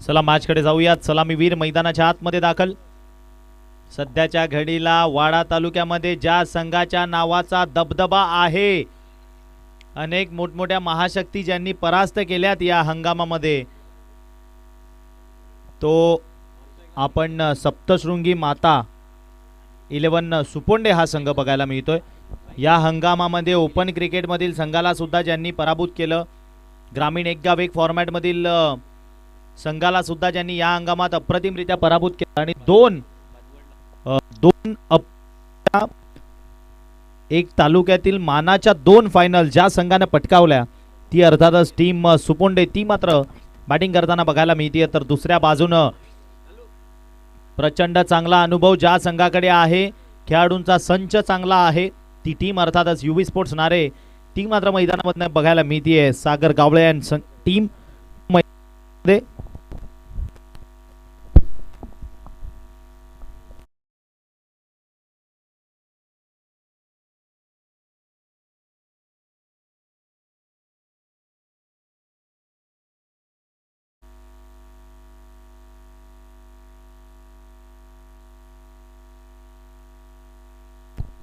चला मॅचकडे जाऊयात. सलामीवीर मैदानाच्या आतमध्ये दाखल. सध्याच्या घडीला वाडा तालुक्यामध्ये ज्या संघाच्या नावाचा दबदबा आहे, अनेक मोठमोठ्या महाशक्ती ज्यांनी परास्त केल्यात या हंगामामध्ये, तो आपण सप्तशृंगी माता 11 सुपोंडे हा संघ बघायला मिळतोय. या हंगामामध्ये ओपन क्रिकेटमधील संघाला सुद्धा ज्यांनी पराभूत केलं, ग्रामीण एक गाव एक फॉर्मॅटमधील संघाला सुद्धा ज्यांनी या हंगामात अप्रतिमरित्या पराभूत केलं आणि दोन एक तालुक्यातील मानाच्या 2 फायनल ज्या संघाने पटकावल्या ती अर्थातच टीम सुपोंडे, ती मात्र बॅटिंग करताना बघायला मिळते. तर दुसऱ्या बाजूनं प्रचंड चांगला अनुभव ज्या संघाकडे आहे, खेळाडूंचा संच चांगला आहे, ती टीम अर्थातच युवी स्पोर्ट्स नारे, ती मात्र मैदानामध्ये बघायला मिळते. सागर गावळे यांची टीम मध्ये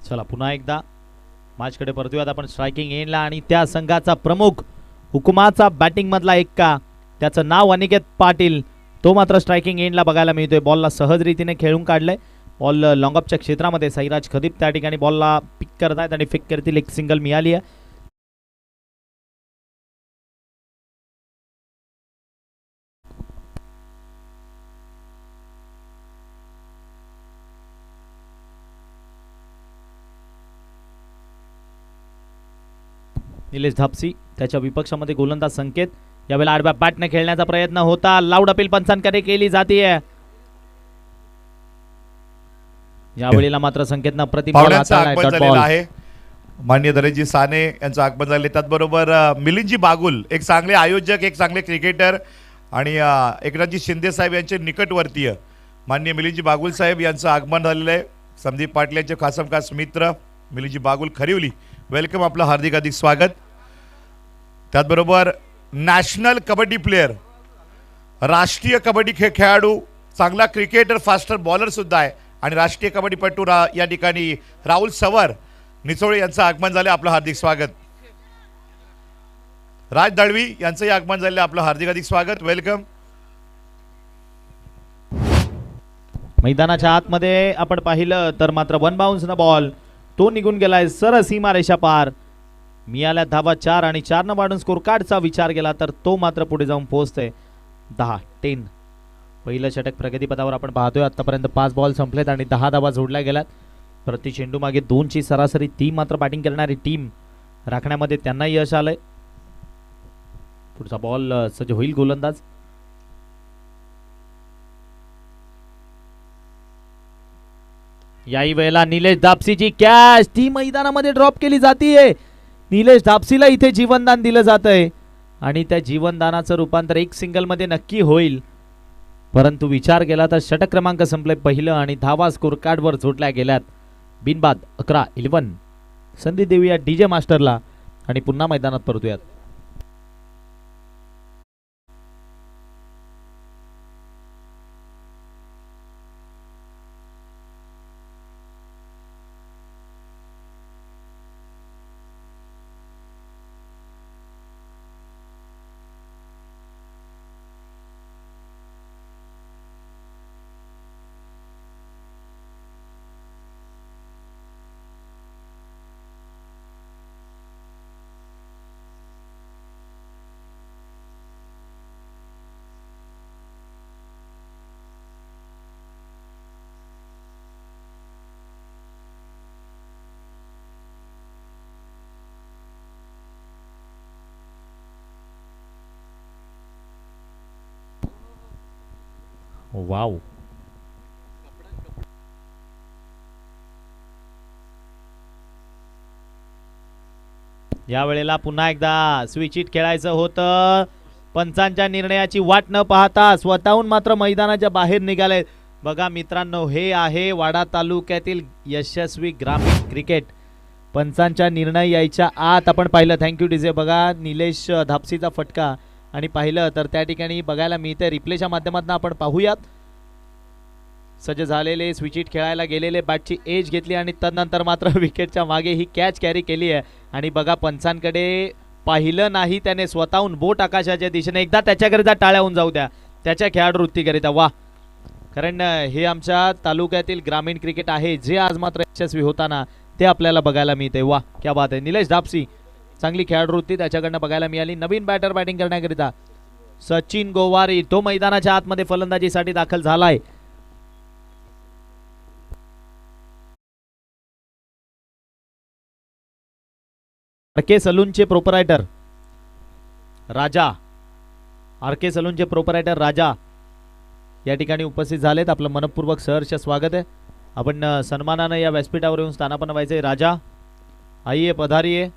चला पुन्हा एकदा मॅचकडे परतूयात आपण स्ट्रायकिंग एंडला आणि त्या संघाचा प्रमुख हुकुमाचा बॅटिंग मधला एक्का, त्याचं नाव अनिकेत पाटील, तो मात्र स्ट्रायकिंग एंडला बघायला मिळतोय. बॉलला सहज रीतीने खेळून काढलंय. बॉल लॉंगअपच्या क्षेत्रामध्ये साईराज खदीप त्या ठिकाणी बॉलला पिक करतायत आणि फिक करतील. एक सिंगल मिळाली आहे. निलेश धापसी त्याच्या विपक्षामध्ये गोलंदाज संकेत, यावेळेला आडव्या बॅटने खेळण्याचा प्रयत्न होता. लाऊड अपील पंचांकडे केली जातीये. यावेळेला मात्र संकेतनं प्रतिबॉल आहे. माननीय धनंजय साने यांचं आगमन झाले. त्याचबरोबर मिलिंदजी बागुल, एक चांगले आयोजक, एक चांगले क्रिकेटर आणि एकनाथजी शिंदे साहेब यांचे निकटवर्तीय माननीय मिलिंदजी बागुल साहेब यांचं आगमन झालेलं आहे. संदीप पाटील यांचे खासम खास मित्र मिलिंदजी बागुल खरिवली, वेलकम, आपलं हार्दिक हार्दिक स्वागत. त्याचबरोबर नॅशनल कबड्डी प्लेयर, राष्ट्रीय कबड्डी खेळाडू, चांगला क्रिकेटर, फास्टर बॉलर सुद्धा आहे आणि राष्ट्रीय कबड्डीपटू या ठिकाणी राहुल सवर निचोळे यांचं आगमन झाले, आपलं हार्दिक स्वागत. राज दळवी यांचंही आगमन झाले, आपलं हार्दिक हार्दिक स्वागत, वेलकम. मैदानाच्या आतमध्ये आपण पाहिलं तर मात्र वन बाउन्स न बॉल तो निघून गेलाय सरळ सीमारेषा पार. मिळाल्या धावा 4 आणि 4 न वाढून स्कोर कार्डचा विचार केला तर तो मात्र पुढे जाऊन पोहोचतोय 10-10. पहिलं षटक प्रगतीपथावर आपण पाहतोय. आतापर्यंत 5 बॉल संपलेत आणि 10 धावा जोडल्या गेल्यात. प्रति चेंडू मागे 2 ची सरासरी, ती मात्र बॅटिंग करणारी टीम राखण्यामध्ये त्यांना यश आलंय. पुढचा बॉल सज्ज होईल गोलंदाज. याही वेळेला निलेश धापसीची कॅच, ती मैदानामध्ये ड्रॉप केली जातीये. निलेश धापसीला इथे जीवनदान दिलं जातंय आणि त्या जीवनदानाचं रूपांतर एक सिंगल मध्ये नक्की होईल, परंतु विचार केला तर षटक क्रमांक संपले पहिलं आणि धावा स्कोर कार्डवर जोडल्या गेल्यात. बिनबाद 11-11. संधी देऊया डीजे मास्टरला आणि पुन्हा मैदानात परतूयात. वाव, या वेळेला पुन्हा एकदा स्विच इट खेळायचं होतं. पंचांच्या निर्णयाची वाट न पाहता स्वतःहून मात्र मैदानाच्या बाहेर निघाले. बघा मित्रांनो, हे आहे वाडा तालुक्यातील यशस्वी ग्रामीण क्रिकेट. पंचांच्या निर्णय यायच्या आत आपण पाहिलं. Thank you DJ. बघा निलेश धापसीचा फटका आणि पाहिलं तर त्या ठिकाणी बघायला मिळते रिप्लेच्या माध्यमातून आपण पाहूयात. सज्ज झालेले स्विचिट खेळायला गेलेले बॅटची एज घेतली आणि तदनंतर मात्र विकेटच्या मागे ही कॅच कॅरी केली आहे. आणि बघा पंचांकडे पाहिलं नाही त्याने, स्वतःहून बोट आकाशाच्या दिशेने. एकदा त्याच्याकरिता टाळ्या होऊन जाऊ द्या त्याच्या खेळाडू वृत्तीकरिता. वा, कारण हे आमच्या तालुक्यातील ग्रामीण क्रिकेट आहे जे आज मात्र यशस्वी होताना ते आपल्याला बघायला मिळते. वा, क्या बात आहे. निलेश धापसी चांगली खेळाडू वृत्ती त्याच्याकडनं बघायला मिळाली. नवीन बॅटर बॅटिंग करण्याकरिता सचिन गोवारी तो मैदानाच्या आतमध्ये फलंदाजीसाठी दाखल झालाय. आरके सलूनचे प्रोपरायटर राजा, आरके सलूनचे प्रोपरायटर राजा या ठिकाणी उपस्थित झालेत. आपलं मनपूर्वक सहर्ष स्वागत आहे. आपण सन्मानानं या व्यासपीठावर येऊन स्थानापन्न व्हायचंय. राजा आइये पधारिये.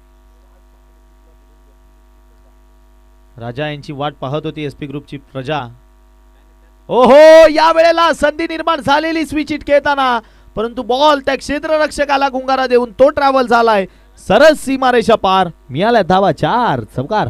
राजा यांची वाट पाहत होती एसपी ग्रुपची प्रजा. ओहो, या वेळेला संधी निर्माण झालेली स्विच हिट खेळताना, परंतु बॉल त्या क्षेत्ररक्षकाला गुंगारा देऊन तो ट्रॅव्हल झालाय सरळ सीमारेषा पार. मिळाल्या धावा 4 चौकार.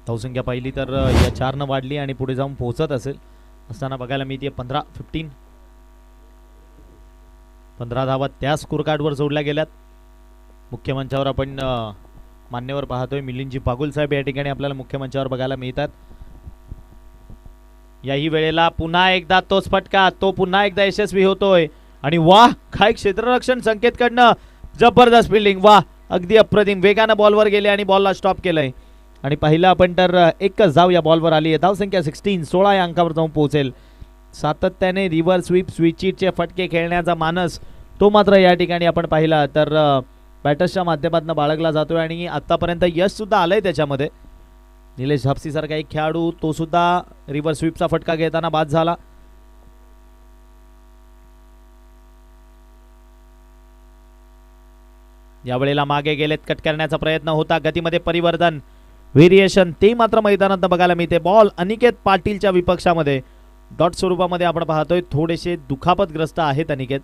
धावसंख्या पाहिली तर या 4 न वाढली आणि पुढे जाऊन पोहोचत असेल असताना बघायला मिळते 15 धावा त्या स्कोर कार्डवर जोडल्या गेल्यात. मुख्य मंचावर आपण मान्यवर पाहतोय मिलिंदजी बागुल साहेब या ठिकाणी आपल्याला मुख्य मंचावर बघायला मिळतात. याही वेळेला पुन्हा एकदा तोच फटका, तो पुन्हा एकदा यशस्वी होतोय. आणि वाह, काय क्षेत्ररक्षण संकेतकडनं जबरदस्त फिल्डिंग. वाह, अगदी अप्रतिम वेगानं बॉलवर गेले आणि बॉलला स्टॉप केलंय. आणि पाहिलं आपण तर एकच धाव या बॉलवर आली आहे. धावसंख्या 16 या अंकावर जाऊन पोहोचेल. सातत्याने रिव्हर स्वीप स्विचिटचे फटके खेळण्याचा मानस तो मात्र या ठिकाणी आपण पाहिला तर बॅटर्सच्या माध्यमातून बाळगला जातोय आणि आतापर्यंत यश सुद्धा आलंय त्याच्यामध्ये. निलेश झापसी सारखा एक खेळाडू तो सुद्धा रिव्हर स्वीपचा फटका घेताना बाद झाला. यावेळेला मागे गेलेत, कट करण्याचा प्रयत्न होता, गतीमध्ये परिवर्तन व्हेरिएशन ते मात्र मैदानात बघायला मिळते. बॉल अनिकेत पाटीलच्या विपक्षामध्ये डॉट स्वरूपामध्ये आपण पाहतोय. थोडेसे दुखापतग्रस्त आहेत अनिकेत.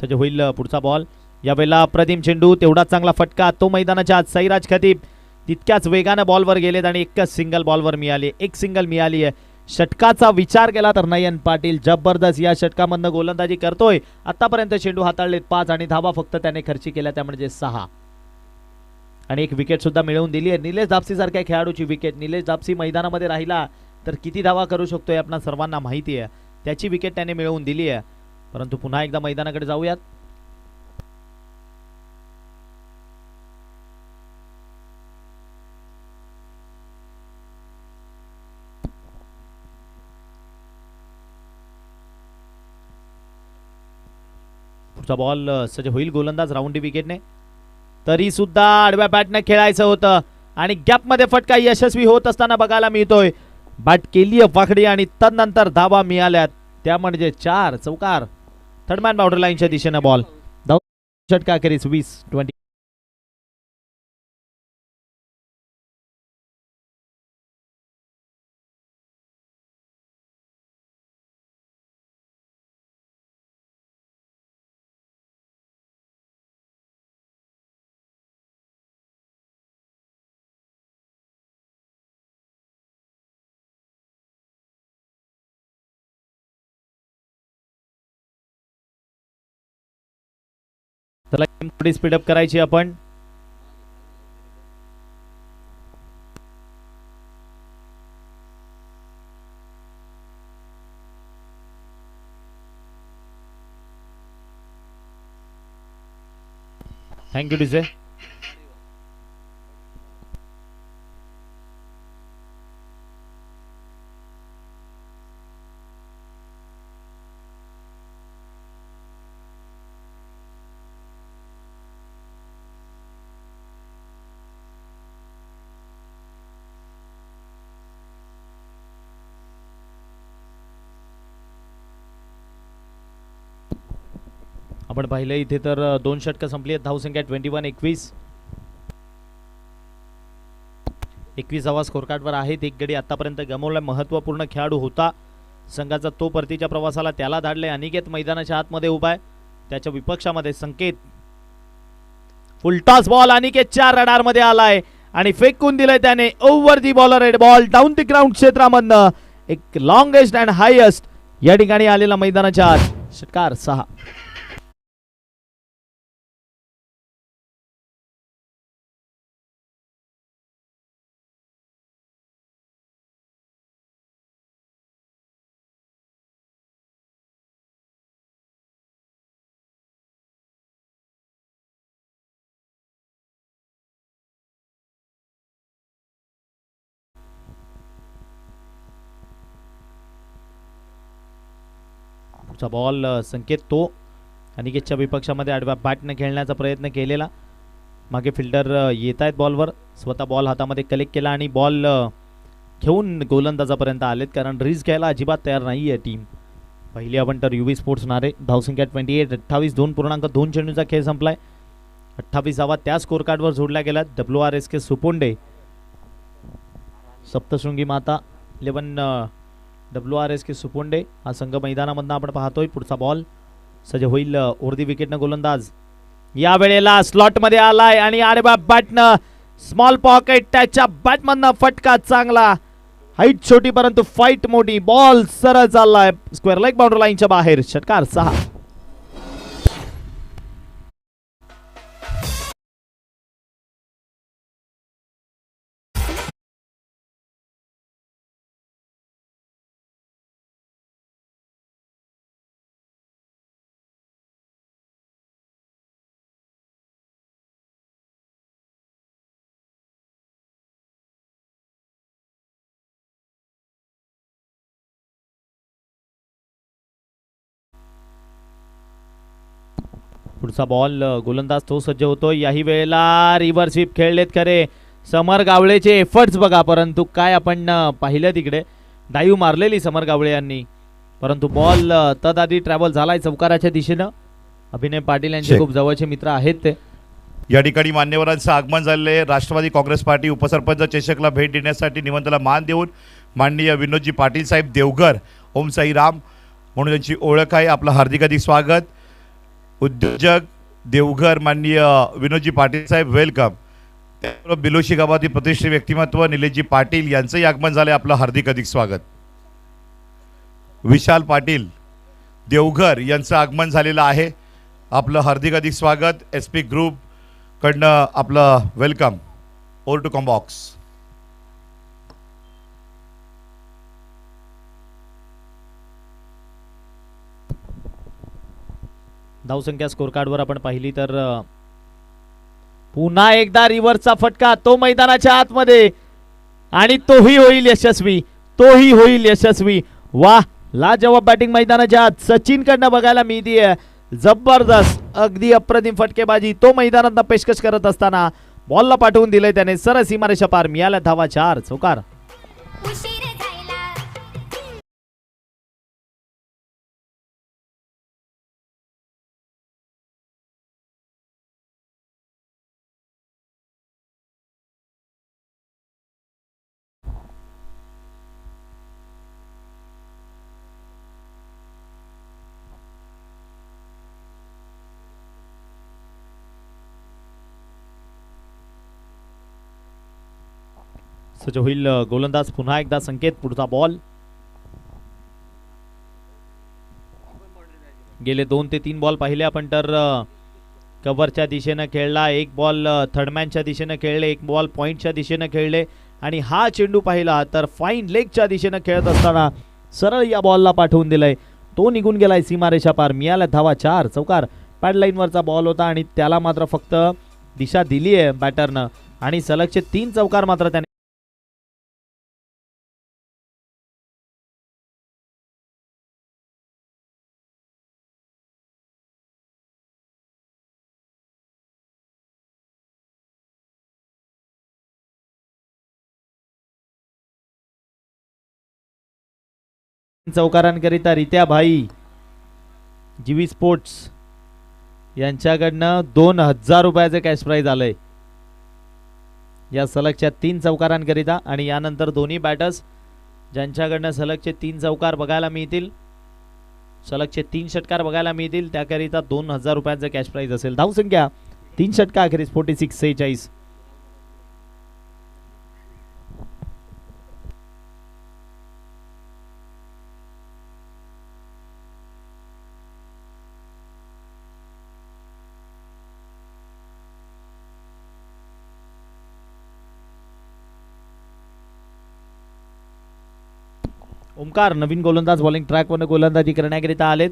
सज्ज होईल पुढचा बॉल. यावेळेला अप्रतिम चेंडू, तेवढा चांगला फटका, तो मैदानाच्या आत. सैराज खतीब तितक्याच वेगाने बॉलवर गेलेत आणि एकच सिंगल बॉलवर मिळाली, एक सिंगल मिळाली आहे. षटकाचा विचार केला तर नयन पाटील जबरदस्त या षटकामधनं गोलंदाजी करतोय. आतापर्यंत चेंडू हाताळलेत 5 आणि धावा फक्त त्याने खर्ची केल्या त्या म्हणजे 6 आणि एक विकेट सुद्धा मिळवून दिली आहे. निलेश दापसी सारख्या खेळाडूची विकेट. निलेश दापसी मैदानामध्ये राहिला तर किती धावा करू शकतो हे आपल्या सर्वांना माहिती आहे. त्याची विकेट त्याने मिळवून दिली आहे. परंतु पुन्हा एकदा मैदानाकडे जाऊयात. पुढचा बॉल सज्ज होईल गोलंदाज राऊंडी विकेटने. तरी सुद्धा आडव्या बॅटने खेळायचं होतं आणि गॅप मध्ये फटका यशस्वी होत असताना बघायला मिळतोय. बॅट केली वाकडी आणि तदनंतर धावा मिळाल्यात त्या म्हणजे 4 चौकार. थर्डमॅन बाउंड्री लाईनच्या दिशेने बॉल. षटका अखेरीस 20-20. त्याला थोडी स्पीडअप करायची आपण. Thank you DJ. आपण पाहिलं इथे तर 2 षटकं संपली आहेत. धावसंख्या 21-21. 21वा स्कोर कार्डवर आहेत. एक गडी आतापर्यंत गमावला. महत्वपूर्ण खेळाडू होता संघाचा, तो परतीच्या प्रवासाला त्याला धाडले. अनिकेत मैदानाच्या आतमध्ये उभा आहे, त्याच्या विपक्षामध्ये संकेत. फुलटॉस बॉल अनिकेतच्या रडार मध्ये आलाय आणि फेकून दिलंय त्याने over the bowler. Red ball down the ground क्षेत्रामधनं एक लॉंगेस्ट अँड हायेस्ट या ठिकाणी आलेला मैदानाच्या आत. षटकार 6. पुढचा बॉल संकेत तो अनिकेतच्या विपक्षामध्ये आडव्या बॅटने खेळण्याचा प्रयत्न केलेला. मागे फिल्डर येत आहेत बॉलवर, स्वतः बॉल हातामध्ये कलेक्ट केला आणि बॉल घेऊन गोलंदाजापर्यंत आलेत, कारण रिस्क घ्यायला अजिबात तयार नाही आहे टीम. पहिली आपण तर युवी स्पोर्ट्स नारे. धावसंख्या 28-28. 2.2 चेंडूचा खेळ संपलाय. 28वा त्या स्कोर कार्डवर जोडला गेला. WRSK सुपोंडे, सप्तशृंगी माता 11 WRSK सुपोंडे हा संघ मैदानामधनं आपण पाहतोय. पुढचा बॉल सज्ज होईल ओरदी विकेटनं. गोलंदाज या वेळेला स्लॉट मध्ये आलाय आणि आडव्या बॅटनं स्मॉल पॉकेट, त्याच्या बॅटमधनं फटका चांगला. हाईट छोटी परंतु फाईट मोठी. बॉल सरळ चाललाय स्क्वेअर लेग बाउंड्री लाईनच्या बाहेर. षटकार 6. पुढचा बॉल गोलंदाज तो सज्ज होतो. याही वेळेला रिव्हर्स स्वीप खेळलेत खरे समर गावळेचे एफर्ट्स बघा, परंतु काय आपण पाहिलं तिकडे डाईव्ह मारलेली समर गावळे यांनी, परंतु बॉल तदादी ट्रॅव्हल झालाय चौकाराच्या दिशेनं. अभिनय पाटील यांचे खूप जवळचे मित्र आहेत ते. या ठिकाणी मान्यवरांचं आगमन झालेलं आहे. राष्ट्रवादी काँग्रेस पार्टी उपसरपंच चषकला भेट देण्यासाठी निमंत्रणाला मान देऊन माननीय विनोदजी पाटील साहेब देवघर, ओम साईराम म्हणून त्यांची ओळख आहे. आपलं हार्दिक स्वागत. उद्योजक देवघर माननीय विनोदजी पाटील साहेब, वेलकम. त्याबरोबर बिलोशी गावातील प्रतिष्ठित व्यक्तिमत्व निलेशजी पाटील यांचंही आगमन झालं. आपलं हार्दिक स्वागत. विशाल पाटील देवघर यांचं आगमन झालेलं आहे. आपलं हार्दिक स्वागत. SP ग्रुप कडनं आपलं वेलकम. Over to combox. धावसंख्या स्कोर कार्डवर आपण पाहिली तर पुन्हा एकदा रिव्हर्सचा फटका, तो मैदानाच्या आतमध्ये आणि तोही होईल यशस्वी, तोही होईल यशस्वी. वाह, लाजवाब बॅटिंग मैदानाच्या आत सचिन कडनं बघायला मिळतीये. जबरदस्त, अगदी अप्रतिम फटकेबाजी तो मैदानात पेशकश करत असताना बॉलला पाठवून दिले त्याने सरळ सीमारेषा पार. मिळाल्या धावा 4 चौकार. सज्ज होईल गोलंदाज पुन्हा एकदा संकेत. पुढचा बॉल गेले 2 ते 3 बॉल पाहिले आपण तर कव्हरच्या दिशेनं खेळला. एक बॉल थर्डमॅनच्या दिशेनं खेळले, एक बॉल पॉइंटच्या दिशेनं खेळले आणि हा चेंडू पाहिला तर फाईन लेगच्या दिशेनं खेळत असताना सरळ या बॉलला पाठवून दिलंय. तो निघून गेलाय सीमारेषा पार. मिळाल्या धावा 4 चौकार. पॅड लाईनवरचा बॉल होता आणि त्याला मात्र फक्त दिशा दिली आहे बॅटरनं आणि सलगचे 3 चौकार मात्र त्याने चौकारांकरिता रित्या भाई जीवी स्पोर्ट्स यांच्याकडनं 2000 रुपयाचे कॅश प्राइज आलंय या सलगच्या 3 चौकारांकरिता आणि यानंतर दोन्ही बॅटर्स ज्यांच्याकडनं सलगचे 3 चौकार बघायला मिळतील सलगचे 3 षटकार बघायला मिळतील त्याकरिता 2000 रुपयांचे कॅश प्राइज असेल. धावसंख्या 3 षटका अखेरीस 46-46. ओमकार नवीन गोलंदाज बॉलिंग ट्रॅकवर गोलंदाजी करण्याकरिता आलेत.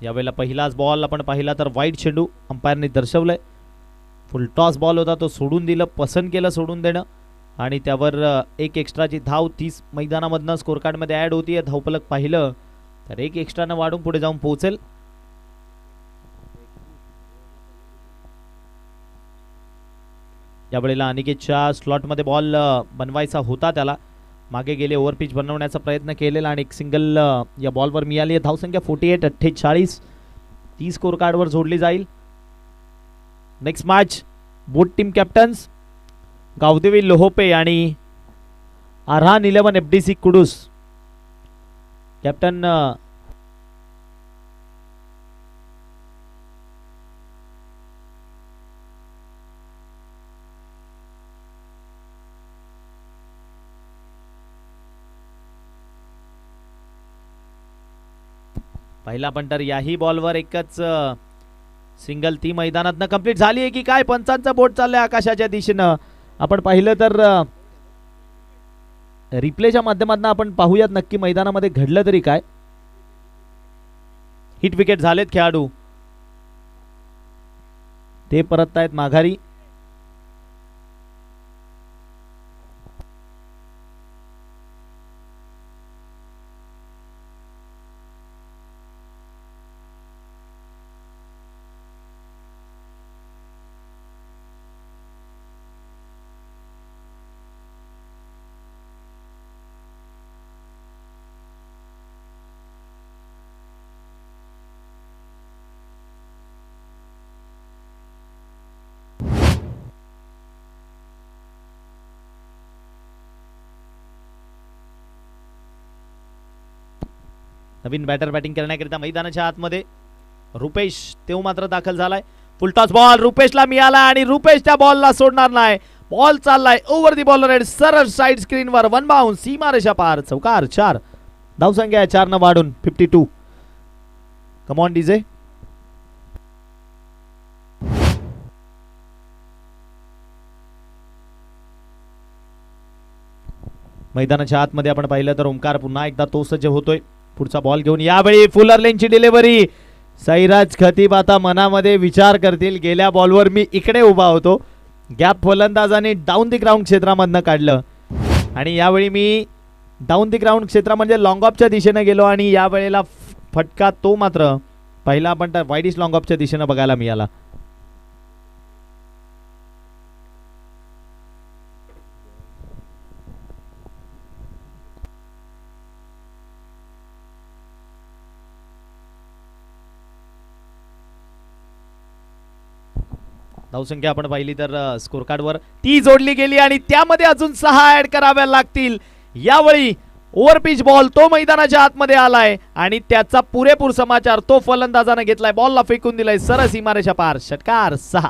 यावेळेला पहिलाच बॉल आपण पाहिला तर वाईड चेंडू अंपायरने दर्शवलंय. फुल टॉस बॉल होता तो सोडून दिलं पसंत केलं सोडून देणं आणि त्यावर एक एक्स्ट्राची धाव 30 मैदानामधनं स्कोर कार्डमध्ये ॲड होतीये. धावफलक पाहिलं तर एक एक्स्ट्रानं वाढून पुढे जाऊन पोहोचेल. यावेळेला अनिकेतच्या स्लॉटमध्ये बॉल बनवायचा होता त्याला मागे गेले ओव्हर पिच बनवण्याचा प्रयत्न केलेला आणि एक सिंगल या बॉलवर मिळाली आहे. धावसंख्या 48-48 ती स्कोर कार्डवर जोडली जाईल. नेक्स्ट मॅच बोट टीम कॅप्टन्स गावदेवी लोहोपे आणि आरहान 11 FDC कुडूस. कॅप्टन पहिला पंटर याही बॉलवर एकच सिंगल ती मैदानातनं कंप्लीट झाली आहे की काय. पंचांचा बोट चाललंय आकाशाच्या दिशेनं. आपण पाहिलं तर रिप्लेच्या माध्यमातून आपण पाहूयात नक्की मैदानामध्ये घडलं तरी काय. हिट विकेट झालेत खेळाडू ते परत आहेत माघारी. नवीन बॅटर बॅटिंग करण्याकरिता मैदानाच्या आतमध्ये रुपेश तेव मात्र दाखल झालाय. फुलटॉस बॉल रुपेशला मिळाला आणि रुपेश त्या बॉलला सोडणार नाही. बॉल चाललाय ओव्हर दी बॉलर हेड सरळ साइड स्क्रीनवर 1 बाउन्स सीमारेषा पार. चौकार 4. धावसंख्या 4 न वाढून 52. Come on DJ. मैदानाच्या आतमध्ये आपण पाहिलं तर ओमकार पुन्हा एकदा तो सज्ज होतोय पुढचा बॉल घेऊन. यावेळी फुलर लेनची डिलिव्हरी. सैराज खतीब आता मनामध्ये विचार करतील गेल्या बॉलवर मी इकडे उभा होतो. गॅप फलंदाजाने डाऊन दी ग्राउंड क्षेत्रामधनं काढलं आणि यावेळी मी डाऊन दी ग्राउंड क्षेत्र म्हणजे लॉंग ऑफच्या दिशेने गेलो आणि यावेळेला फटका तो मात्र पहिला आपण तर वाईडिश लॉंग ऑफच्या दिशेने बघायला मिळाला. धावसंख्या आपण पाहिली तर स्कोर कार्डवर ती जोडली गेली आणि त्यामध्ये अजून 6 ऍड कराव्या लागतील. यावेळी ओव्हर पिच बॉल तो मैदानाच्या आतमध्ये आलाय आणि त्याचा पुरेपूर समाचार तो फलंदाजाने घेतलाय. बॉलला फेकून दिलाय सरळ सीमारेषा पार. षटकार 6.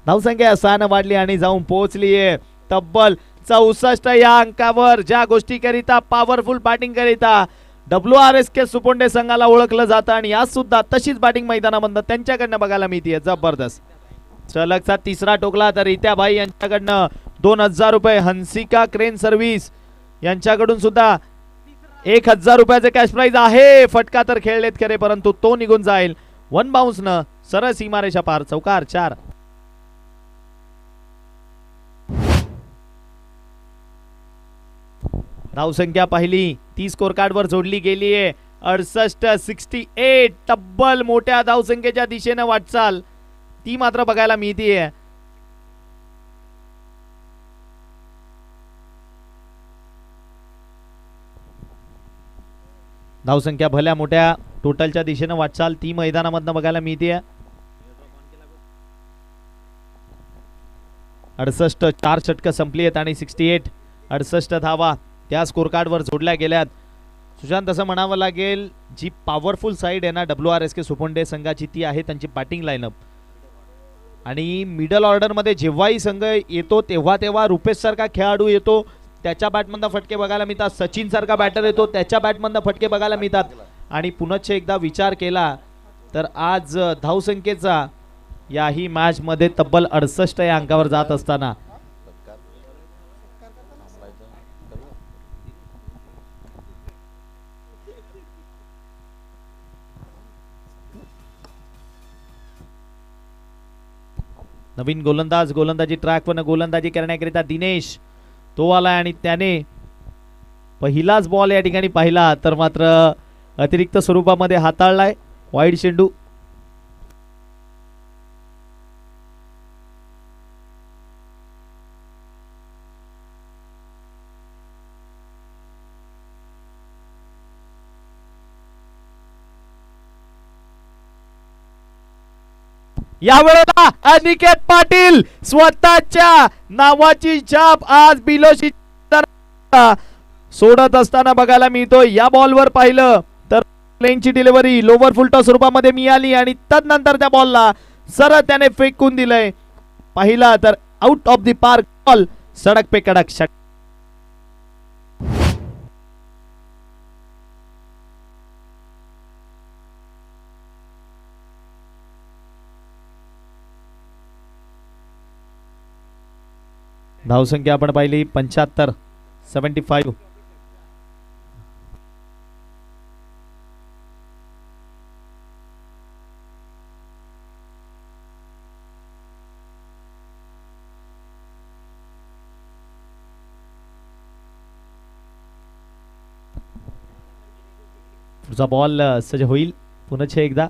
धावसंख्या 6 न वाढली आणि जाऊन पोहोचलीये तब्बल 64 या अंकावर. ज्या गोष्टी करिता पॉवरफुल बॅटिंग करिता WRSK सुपोंडे संघाला ओळखलं जातं आणि आज सुद्धा तशीच बॅटिंग मैदानामधनं त्यांच्याकडनं बघायला मिळते. जबरदस्त सलगचा तिसरा टोकला तर रित्याबाई यांच्याकडनं 2000 रुपये. हंसिका क्रेन सर्व्हिस यांच्याकडून सुद्धा 1000 रुपयाचे कॅश प्राइज आहे. फटका तर खेळलेत खरे परंतु तो निघून जाईल वन बाउन्स न सरळ सीमारेषा पार. चौकार 4. धावसंख्या पाहिली ती स्कोर कार्ड वर जोडली गेली आहे. 68-68 तब्बल मोठ्या धावसंख्येच्या दिशेने वाटचाल ती मात्र बघायला मिळतीये. धावसंख्या भल्या मोठ्या टोटलच्या दिशेने वाटचाल ती मैदानामधनं बघायला मिळतीये. 68 4 षटकं संपली आहेत आणि 68 धावा त्या स्कोर कार्ड वर जोडल्या गेल्यात. सुशांत असं म्हणावं लागेल जी पॉवरफुल साईड आहे ना WRSK सोपोंडे संघाची ती आहे त्यांची बॅटिंग लाईनअप. आणि मिडल ऑर्डर मध्ये जेव्हाही संघ येतो तेव्हा रुपेश सारखा खेळाडू येतो त्याच्या बॅटमधनं फटके बघायला मिळतात. सचिन सारखा बॅटर येतो त्याच्या बॅटमधनं फटके बघायला मिळतात. आणि पुनश्च एकदा विचार केला तर आज धावसंख्येचा याही मॅच मध्ये तब्बल 68 या अंकावर जात असताना नवीन गोलंदाज गोलंदाजी ट्रॅकवर गोलंदाजी करण्याकरिता दिनेश तो आला आणि त्याने पहिलाच बॉल या ठिकाणी पाहिला तर मात्र अतिरिक्त स्वरूपामध्ये हाताळलाय. वाईड चेंडू या वेळेला अनिकेत पाटील स्वतःच्या नावाची छाप आज बिलोशी सोडत असताना बघायला मिळतो. या बॉलवर पाहिलं तर प्लेनची डिलिव्हरी लोवर फुलटॉस स्वरूपामध्ये मिळाली आणि तदनंतर त्या बॉलला सरळ त्याने फेकून दिलंय. पाहिला तर out of the park ball सडक पे कडक षटकार. धावसंख्या आपण पाहिली 75 पुढचा बॉल सज्ज होईल पुन्हा एकदा.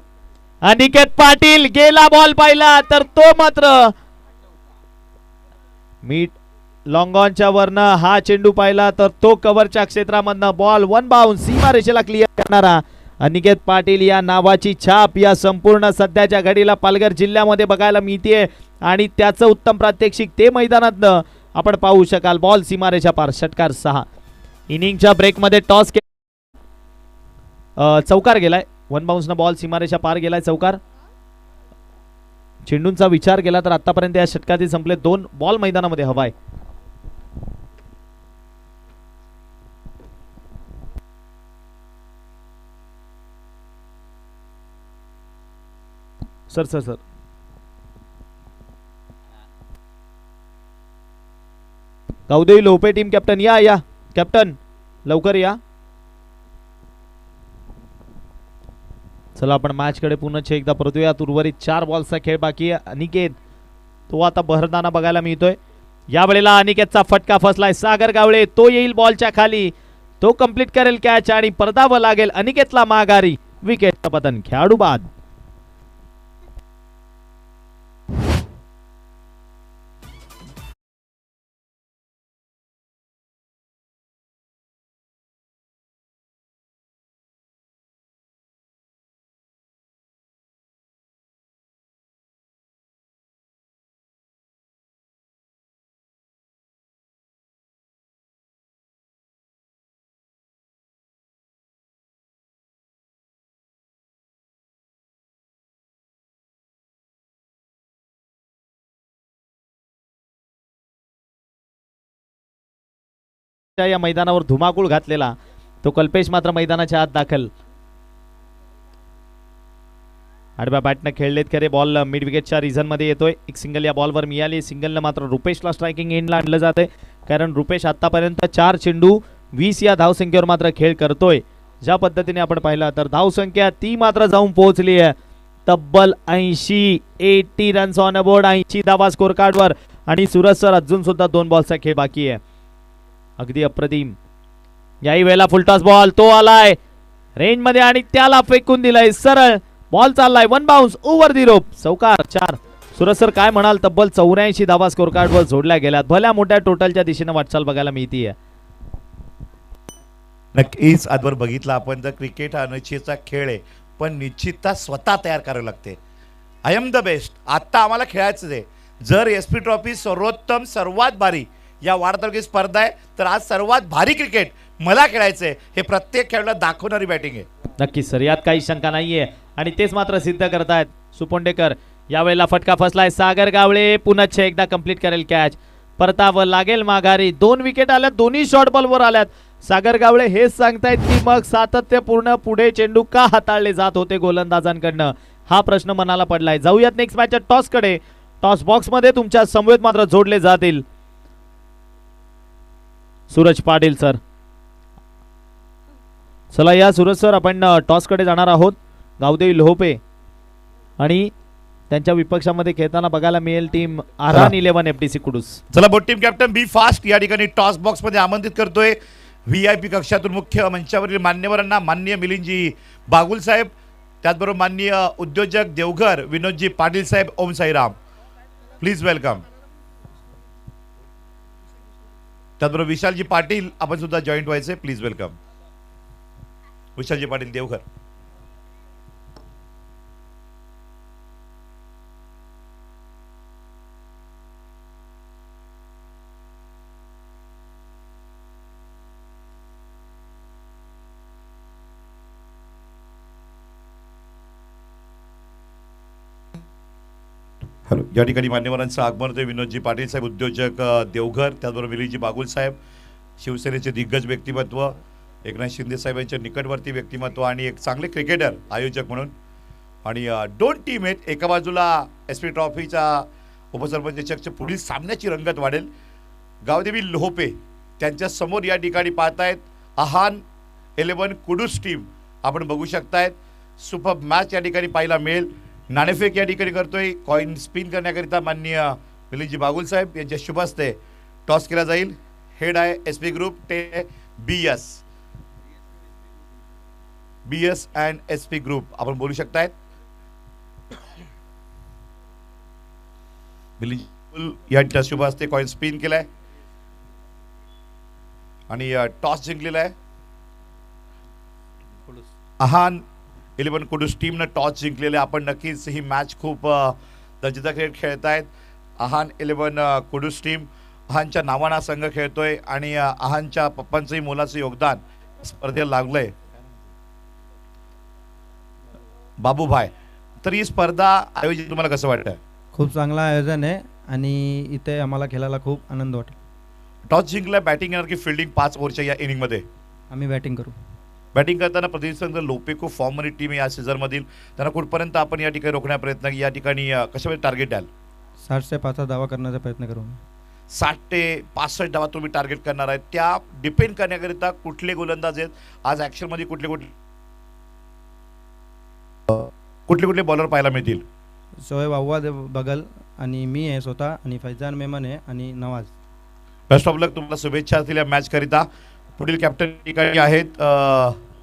अनिकेत पाटील गेला बॉल पाहिला तर तो मात्र मीट लॉंग ऑनच्या वरनं हा चेंडू पाहिला तर तो कव्हरच्या क्षेत्रामधनं बॉल वन बाउन्स सीमारेषेला क्लिअर करणारा अनिकेत पाटील या नावाची छाप या संपूर्ण सध्याच्या घडीला पालघर जिल्ह्यामध्ये बघायला मिळते आणि त्याचं उत्तम प्रात्यक्षिक ते मैदानातनं आपण पाहू शकाल. बॉल सीमारेषा पार षटकार 6. इनिंगच्या ब्रेकमध्ये टॉस चौकार गेलाय. वन बाउन्सनं बॉल सीमारेषा पार गेलाय चौकार. चेंडूंचा विचार केला तर आतापर्यंत या षटकातील संपले 2 बॉल मैदानामध्ये हवाय. सर गावदेवी लोपे टीम कॅप्टन या कॅप्टन लवकर या. चला आपण मॅच कडे पुन्हा एकदा परतूयात. उर्वरित 4 बॉल्सचा खेळ बाकी आहे. अनिकेत तो आता बहरताना बघायला मिळतोय. या वेळेला अनिकेतचा फटका फसलाय. सागर गावळे तो येईल बॉलच्या खाली तो कंप्लीट करेल कॅच आणि परदावं लागेल अनिकेतला माघारी. विकेटचं पतन खेळाडू बाद. या मैदानावर धुमाकूळ घातलेला तो कल्पेश मात्र मैदानाच्या आत दाखल. आडव्या बॅटनं खेळलेत खरे. बॉल मिड विकेटच्या रिझनमध्ये येतोय. एक सिंगल या बॉलवर मिळाली. सिंगलनं मात्र रुपेशला स्ट्रायकिंग एंडला आणलं जाते, कारण रुपेश आतापर्यंत 4 चेंडू 20 या धावसंख्येवर मात्र खेळ करतोय. ज्या पद्धतीने आपण पाहिलं तर धावसंख्या ती मात्र जाऊन पोहोचली आहे तब्बल 80 रन्स ऑन बोर्ड, 80 धावा स्कोर कार्डवर. आणि सूरज सर अजून सुद्धा 2 बॉलचा खेळ बाकी आहे. अगदी अप्रतिम. याही वेळेला फुलटॉस बॉल तो आलाय रेंज मध्ये आणि त्याला फेकून दिलाय सरळ. बॉल चाललाय 1 बाउन्स ओव्हर दी रोप. चौकार 4. सूरज सर काय म्हणाल, तब्बल 84 धावा स्कोर कार्डवर जोडल्या गेल्यात. भल्या मोठ्या टोटलच्या दिशेने वाटचाल बघायला मिळतीये. नक्कीच आजवर बघितलं आपण तर क्रिकेट हा अनिश्चितचा खेळ आहे, पण निश्चितता स्वतः तयार करावी लागते. I am the best. आत्ता आम्हाला खेळायचं आहे. जर SP ट्रॉफी सर्वोत्तम सर्वात भारी या वाढतालुकी स्पर्धा आहे, तर आज सर्वात भारी क्रिकेट मला खेळायचं आहे हे प्रत्येक खेळाडूला दाखवणारी बॅटिंग आहे. नक्कीच सर, यात काही शंका नाहीये. आणि तेच मात्र सिद्ध करतायत सुपोंडेकर. यावेळेला फटका फसलाय. सागर गावळे पुन्हा एकदा कंप्लीट करेल कॅच. परतावं लागेल माघारी. 2 विकेट आल्यात, दोन्ही शॉर्ट बॉलवर आल्यात. सागर गावळे हेच सांगतायत की मग सातत्यपूर्ण पुढे चेंडू का हाताळले जात होते गोलंदाजांकडनं, हा प्रश्न मनाला पडलाय. जाऊयात नेक्स्ट मॅचच्या टॉसकडे. टॉस बॉक्स मध्ये तुमच्या समवेत मात्र जोडले जातील सूरज पाटील सर. चला या सूरज सर, आपण टॉसकडे जाणार आहोत. गावदेवी लोहपे आणि त्यांच्या विपक्षामध्ये खेळताना बघायला मिळेल टीम आरान 11 FDC कुडूस. चला बोट टीम कॅप्टन बी फास्ट या ठिकाणी टॉस बॉक्स मध्ये आमंत्रित करतोय VIP कक्षातून मुख्य मंचावरील मान्यवरांना. माननीय मिलिंदजी बागुल साहेब, त्याचबरोबर माननीय उद्योजक देवघर विनोदजी पाटील साहेब. Om Sairam, please welcome. त्याचबरोबर विशालजी पाटील आपण सुद्धा जॉईंट व्हायचे, please welcome. Vishalji Patil Devghar. Hello. या ठिकाणी मान्यवरांचं आगमन होते. विनोदजी पाटील साहेब उद्योजक देवघर, त्याचबरोबर मिलिंदजी बागुल साहेब शिवसेनेचे दिग्गज व्यक्तिमत्व, एकनाथ शिंदे साहेबांच्या निकटवर्ती व्यक्तिमत्व आणि एक चांगले क्रिकेटर आयोजक म्हणून. आणि 2 टीम आहेत. एका बाजूला SP ट्रॉफीचा उपसरपंच चषकच्या पुढील सामन्याची रंगत वाढेल. गावदेवी लोहपे त्यांच्या समोर या ठिकाणी पाहतायत आहान 11 कुडूस टीम. आपण बघू शकतायत सुपर मॅच या ठिकाणी पाहायला मिळेल. नाणेफेक या ठिकाणी करतोय. कॉइन स्पिन करण्याकरिता माननीय मिलिंदजी बागुल साहेब यांच्या शुभ हस्ते टॉस केला जाईल. हेड आहे SP ग्रुप ते BS अँड SP ग्रुप. आपण बोलू शकतायत. मिलिंदजी या शुभ हस्ते कॉइन स्पिन केलाय आणि टॉस जिंकलेला आहे. आहान 11 कुडूस टीमनं टॉस जिंकलेले. आपण नक्कीच ही मॅच खूप दर्जेदार क्रिकेट खेळतायत. आहान 11 कुडूस टीम आहानच्या नावाना संघ खेळतोय आणि आहानच्या पप्पांचंही मोलाचं योगदान स्पर्धेला लागलंय. बाबूभाई, तर ही स्पर्धा आयोजित तुम्हाला कसं वाटतं? खूप चांगलं आयोजन आहे आणि इथे आम्हाला खेळायला खूप आनंद वाटेल. टॉस जिंकला, बॅटिंग येणार की फिल्डिंग 5 ओव्हरच्या या इनिंगमध्ये? आम्ही बॅटिंग करू. बॅटिंग करताना प्रतिनिधी लोपे खूप फॉर्ममध्ये टीम आहे या सीझनमधील. त्यांना कुठपर्यंत आपण या ठिकाणी रोखण्याचा प्रयत्न, या ठिकाणी कशामध्ये टार्गेट द्याल? 60 ते 5 धावा करण्याचा प्रयत्न करू. 60 ते 65 धावा तुम्ही टार्गेट करणार आहे. त्या डिपेंड करण्याकरिता कुठले गोलंदाज आहेत आज ॲक्शनमध्ये, कुठले कुठले बॉलर पाहायला मिळतील? शोएब अव्वाद बगल आणि मी आहे स्वतः आणि फैजान मेमन आहे आणि नवाज. बेस्ट ऑफ लक, तुम्हाला शुभेच्छा असतील या मॅच करिता. पुढील कॅप्टन ठिकाणी आहेत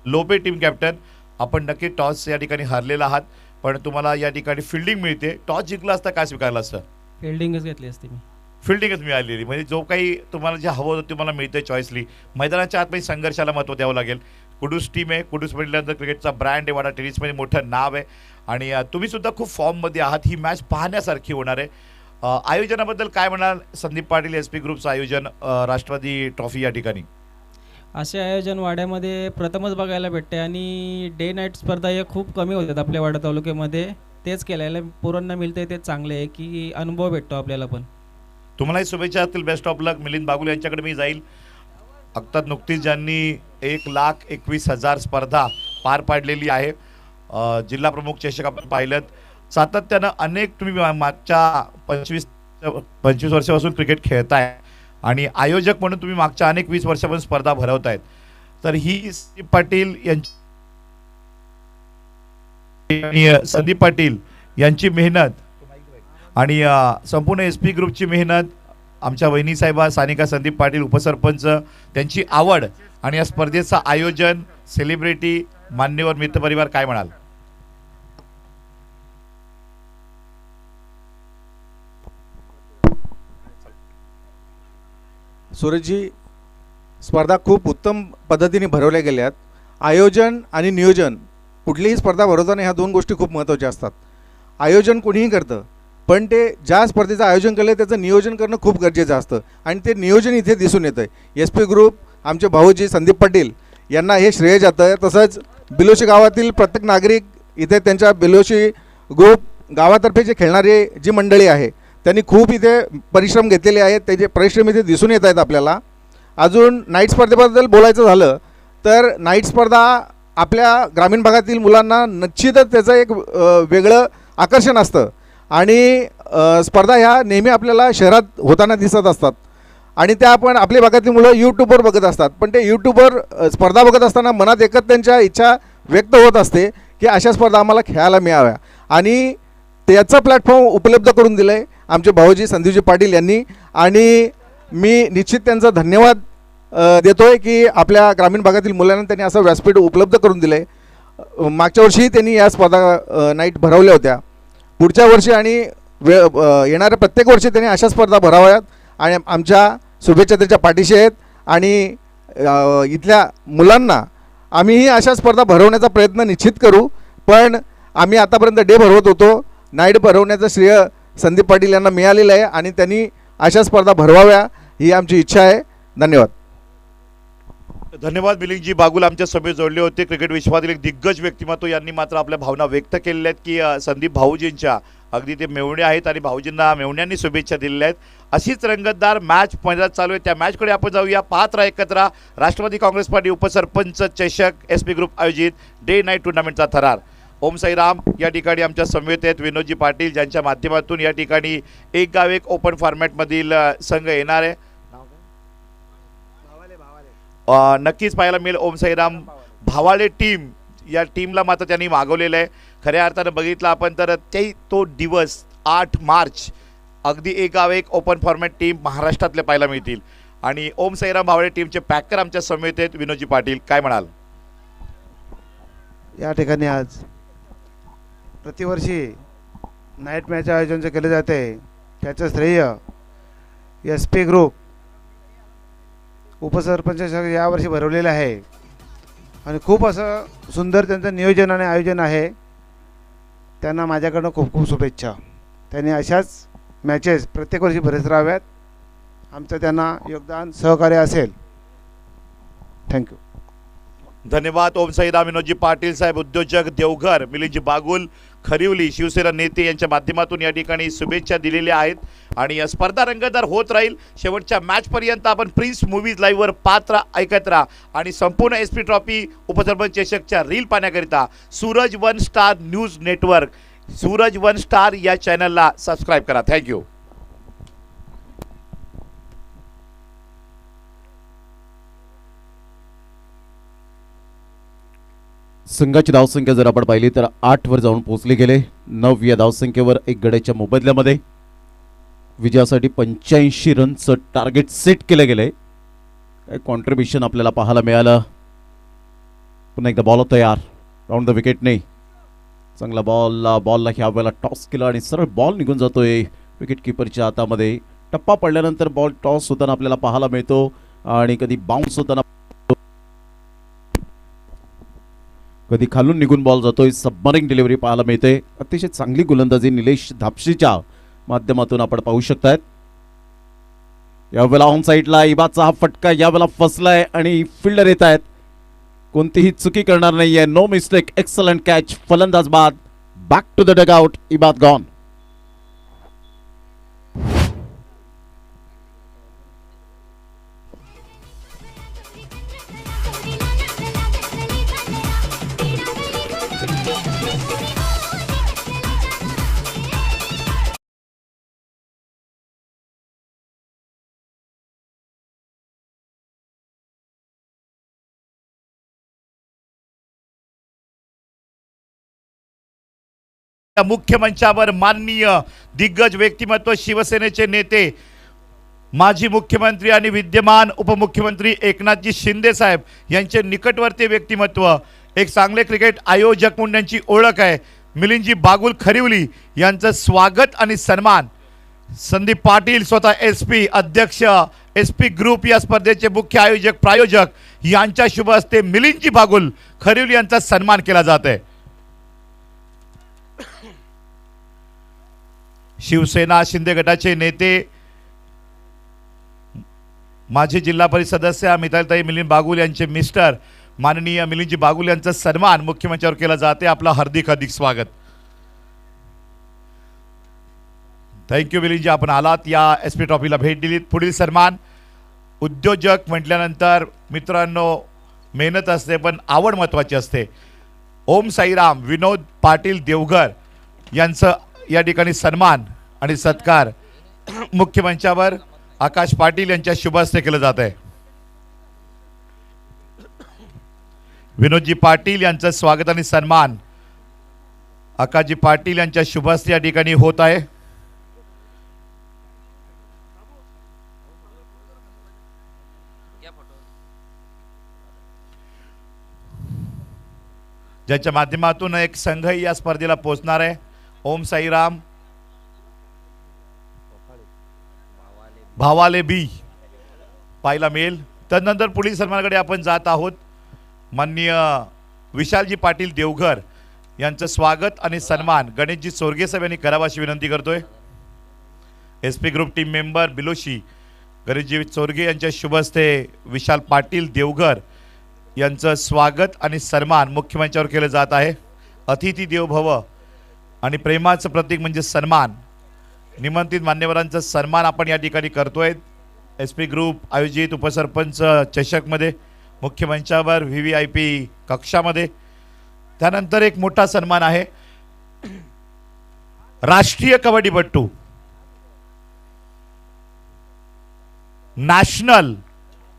लोपे टीम कॅप्टन. आपण नक्की टॉस या ठिकाणी हारलेला आहात, पण तुम्हाला या ठिकाणी फिल्डिंग मिळते. टॉस जिंकला असता काय स्वीकारलं असतं? फिल्डिंगच घेतली असती मी. फिल्डिंगच मिळालेली, म्हणजे जो काही तुम्हाला जे हवं होतं तुम्हाला मिळतंय चॉईसली. मैदानाच्या आतमध्ये संघर्षाला महत्त्व द्यावं लागेल. कुडूस टीम आहे. कुडूस म्हटल्यानंतर क्रिकेटचा ब्रँड आहे, वाडा टेनिसमध्ये मोठं नाव आहे आणि तुम्ही सुद्धा खूप फॉर्ममध्ये आहात. ही मॅच पाहण्यासारखी होणार आहे. आयोजनाबद्दल काय म्हणाल संदीप पाटील? SP ग्रुपचं आयोजन राष्ट्रवादी ट्रॉफी या ठिकाणी. असे आयोजन वाड्यामध्ये प्रथमच बघायला भेटते आणि डे नाईट स्पर्धा हे खूप कमी होतात आपल्या वाडा तालुक्यामध्ये. तेच केल्याला पोरांना मिळते ते चांगले आहे की अनुभव भेटतो आपल्याला. पण तुम्हालाही शुभेच्छा असतील. बेस्ट ऑफ लक. मिलिंद बागुल यांच्याकडे मी जाईल. आत्ताच नुकतीच ज्यांनी 1,21,000 स्पर्धा पार पाडलेली आहे जिल्हा प्रमुख चषक आपण पाहिलं सातत्यानं अनेक तुम्ही मागच्या 25 वर्षापासून क्रिकेट खेळताय आणि आयोजक म्हणून तुम्ही मागच्या अनेक 20 वर्षापासून स्पर्धा भरवतायत. तर ही संदीप पाटील संदीप पाटील यांची मेहनत आणि संपूर्ण SP ग्रुपची मेहनत, आमच्या वहिनी साहेबा सानिका संदीप पाटील उपसरपंच त्यांची आवड आणि या स्पर्धेचं आयोजन, सेलिब्रिटी, मान्यवर मित्रपरिवार, काय म्हणाल? सूरजजी, स्पर्धा खूप उत्तम पद्धतीने भरवल्या गेल्यात. आयोजन आणि नियोजन, कुठलीही स्पर्धा भरवताना ह्या दोन गोष्टी खूप महत्त्वाच्या असतात. आयोजन कोणीही करतं, पण ते ज्या स्पर्धेचं आयोजन केलं त्याचं नियोजन करणं खूप गरजेचं असतं आणि ते नियोजन इथे दिसून येतं. SP ग्रुप, आमचे भाऊजी संदीप पाटील यांना हे श्रेय जातं. तसंच बिलोशी गावातील प्रत्येक नागरिक इथे त्यांच्या बिलोशी ग्रुप गावातर्फे जे खेळणारे जी मंडळी आहे त्यांनी खूप इथे परिश्रम घेतलेले आहेत. त्याचे परिश्रम इथे दिसून येत आहेत आपल्याला. अजून नाईट स्पर्धेबद्दल बोलायचं झालं तर नाईट स्पर्धा आपल्या ग्रामीण भागातील मुलांना निश्चितच त्याचं एक वेगळं आकर्षण असतं आणि स्पर्धा ह्या नेहमी आपल्याला शहरात होताना दिसत असतात आणि त्या आपण आपल्या भागातील मुलं यूट्यूबवर बघत असतात. पण ते यूट्यूबवर स्पर्धा बघत असताना मनात एकच त्यांच्या इच्छा व्यक्त होत असते की अशा स्पर्धा आम्हाला खेळायला मिळाव्या आणि त्याचं प्लॅटफॉर्म उपलब्ध करून दिलं आहे आमचे भाऊजी संदीपजी पाटील यांनी आणि मी निश्चित त्यांचा धन्यवाद देतो आहे की आपल्या ग्रामीण भागातील मुलांना त्यांनी असं व्यासपीठ उपलब्ध करून दिलं आहे. मागच्या वर्षीही त्यांनी या स्पर्धा नाईट भरवल्या होत्या. पुढच्या वर्षी आणि येणाऱ्या प्रत्येक वर्षी त्यांनी अशा स्पर्धा भराव्यात आणि आमच्या शुभेच्छा त्याच्या पाठीशी आहेत आणि इथल्या मुलांना आम्हीही अशा स्पर्धा भरवण्याचा प्रयत्न निश्चित करू. पण आम्ही आतापर्यंत डे भरवत होतो, नाईट भरवण्याचं श्रेय संदीप पाटील यांना मिळालेलं आहे आणि त्यांनी अशा स्पर्धा भरवाव्या ही आमची इच्छा आहे. धन्यवाद. धन्यवाद. मिलिंदजी बागुल आमच्या सभेत जोडले होते. क्रिकेट विश्वातील एक दिग्गज व्यक्तिमत्व यांनी मात्र आपल्या भावना व्यक्त केलेल्या आहेत की संदीप भाऊजींच्या अगदी ते मेवणे आहेत आणि भाऊजींना मेवण्यांनी शुभेच्छा दिलेल्या आहेत. अशीच रंगतदार मॅच मैदानात चालू आहे. त्या मॅचकडे आपण जाऊया. पाहत राहा एकत्र राष्ट्रवादी काँग्रेस पार्टी उपसरपंच चषक SP ग्रुप आयोजित डे नाईट टुर्नामेंटचा थरार. ओम साईराम या ठिकाणी आमच्या समवेत आहेत विनोदजी पाटील, ज्यांच्या माध्यमातून या ठिकाणी एक गाव एक ओपन फॉर्मॅटमधील संघ येणार आहे. नक्कीच पाहायला मिळेल ओम साईराम भावाळे टीम, या टीमला मात्र त्यांनी मागवलेलं आहे. खऱ्या अर्थानं बघितलं आपण तर तो दिवस 8 मार्च अगदी एक गाव एक ओपन फॉर्मॅट टीम महाराष्ट्रातले पाहायला मिळतील आणि ओम साईराम भावाळे टीमचे पॅकर आमच्या समवेत आहेत. विनोदजी पाटील, काय म्हणाल? या ठिकाणी आज प्रतिवर्षी नाईट मॅच आयोजन जे केले जाते त्याचं श्रेय SP ग्रुप उपसरपंच यावर्षी भरवलेलं आहे आणि खूप असं सुंदर त्यांचं नियोजन आणि आयोजन आहे. त्यांना माझ्याकडनं खूप खूप शुभेच्छा. त्यांनी अशाच मॅचेस प्रत्येक वर्षी भरत राहाव्यात. आमचं त्यांना योगदान सहकार्य असेल. थँक्यू. धन्यवाद. ओम साईराम, विनोदजी पाटील साहेब उद्योजक देवघर, मिलिंदजी बागुल खरिवली शिवसेना नेते यांच्या माध्यमातून या ठिकाणी शुभेच्छा दिलेल्या आहेत आणि स्पर्धा रंगतदार होत राहील. शेवटच्या मॅचपर्यंत आपण प्रिन्स मूवीज लाईव्हवर पात्र ऐकत राहा आणि संपूर्ण SP ट्रॉफी उपसरपंच चषकच्या रील पाहण्याकरिता Suraj 1 star news network, Suraj 1 star या चॅनलला सबस्क्राईब करा. थँक्यू. संघाची धावसंख्या जर आपण पाहिली तर 8 वर जाऊन पोहोचले गेले. 9 या धावसंख्येवर एक गड्याच्या मोबदल्यामध्ये विजयासाठी 85 रनचं टार्गेट सेट केलं गेलंय. काय कॉन्ट्रीब्युशन आपल्याला पाहायला मिळालं. पुन्हा एकदा बॉल तयार राऊंड द विकेटने. चांगला बॉलला ह्या वेळेला टॉस केला आणि सरळ बॉल निघून जातोय विकेट किपरच्या हातामध्ये. टप्पा पडल्यानंतर बॉल टॉस होताना आपल्याला पाहायला मिळतो आणि कधी बाउन्स होताना, कधी खालून निघून बॉल जातोय. सबमरिंग डिलिव्हरी पाहायला मिळते. अतिशय चांगली गोलंदाजी निलेश धापशीच्या माध्यमातून आपण पाहू शकतायत. यावेळेला ऑन साईडला इबादचा हा फटका यावेळेला फसलाय आणि फिल्डर येत आहेत. कोणतीही चुकी करणार नाहीये. No mistake. Excellent catch. फलंदाज बाद. Back to the dugout. Ibad gone. या मुख्य मंचावर माननीय दिग्गज व्यक्तिमत्व शिवसेनेचे नेते माजी मुख्यमंत्री आणि विद्यमान उपमुख्यमंत्री एकनाथजी शिंदे साहेब यांचे निकटवर्ती व्यक्तिमत्व, एक चांगले क्रिकेट आयोजक म्हणून यांची ओळख आहे, मिलिंदजी बागुल खरिवली यांचं स्वागत आणि सन्मान. संदीप पाटील स्वतः SP अध्यक्ष SP ग्रुप या स्पर्धेचे मुख्य आयोजक प्रायोजक यांच्या शुभ हस्ते मिलिंदजी बागुल खरिवली यांचा सन्मान केला जात आहे. शिवसेना शिंदे गटाचे नेते माजी जिल्हा परिषद सदस्य मितालीताई मिलिंद बागुल यांचे मिस्टर माननीय मिलिंदजी बागुल यांचा सन्मान मुख्यमंचावर केला जाते. आपला हार्दिक स्वागत. थँक्यू मिलिंदजी, आपण आलात, या SP ट्रॉफीला भेट दिलीत. पुढील सन्मान उद्योजक म्हटल्यानंतर मित्रांनो मेहनत असते पण आवड महत्त्वाची असते. ओम साईराम विनोद पाटील देवघर यांचं या ठिकाणी सन्मान आणि सत्कार मुख्यमंचावर आकाश पाटील यांच्या शुभ हस्ते केलं जात आहे. विनोदजी पाटील यांचं स्वागत आणि सन्मान आकाशजी पाटील यांच्या शुभ हस्ते या ठिकाणी होत आहे. ज्याच्या माध्यमातून एक संघही या स्पर्धेला पोहोचणार आहे. ओम साईराम भावाले बी पाहायला मिळेल. तदनंतर पुढील सन्मानाकडे आपण जात आहोत. माननीय विशालजी पाटील देवघर यांचं स्वागत आणि सन्मान गणेशजी सोरगे साहेब यांनी करावा अशी विनंती करतोय. SP ग्रुप टीम मेंबर बिलोशी गणेशजी सोरगे यांच्या शुभ हस्ते विशाल पाटील देवघर यांचं स्वागत आणि सन्मान मुख्यमंचावर केलं जात आहे. अतिथी देव भव आणि प्रेमाचं प्रतीक म्हणजे सन्मान. निमंत्रित मान्यवरांचा सन्मान आपण या ठिकाणी करतोय. SP ग्रुप आयोजित उपसरपंच चषकमध्ये मुख्यमंचावर VVIP कक्षामध्ये. त्यानंतर एक मोठा सन्मान आहे राष्ट्रीय कबड्डीपटू नॅशनल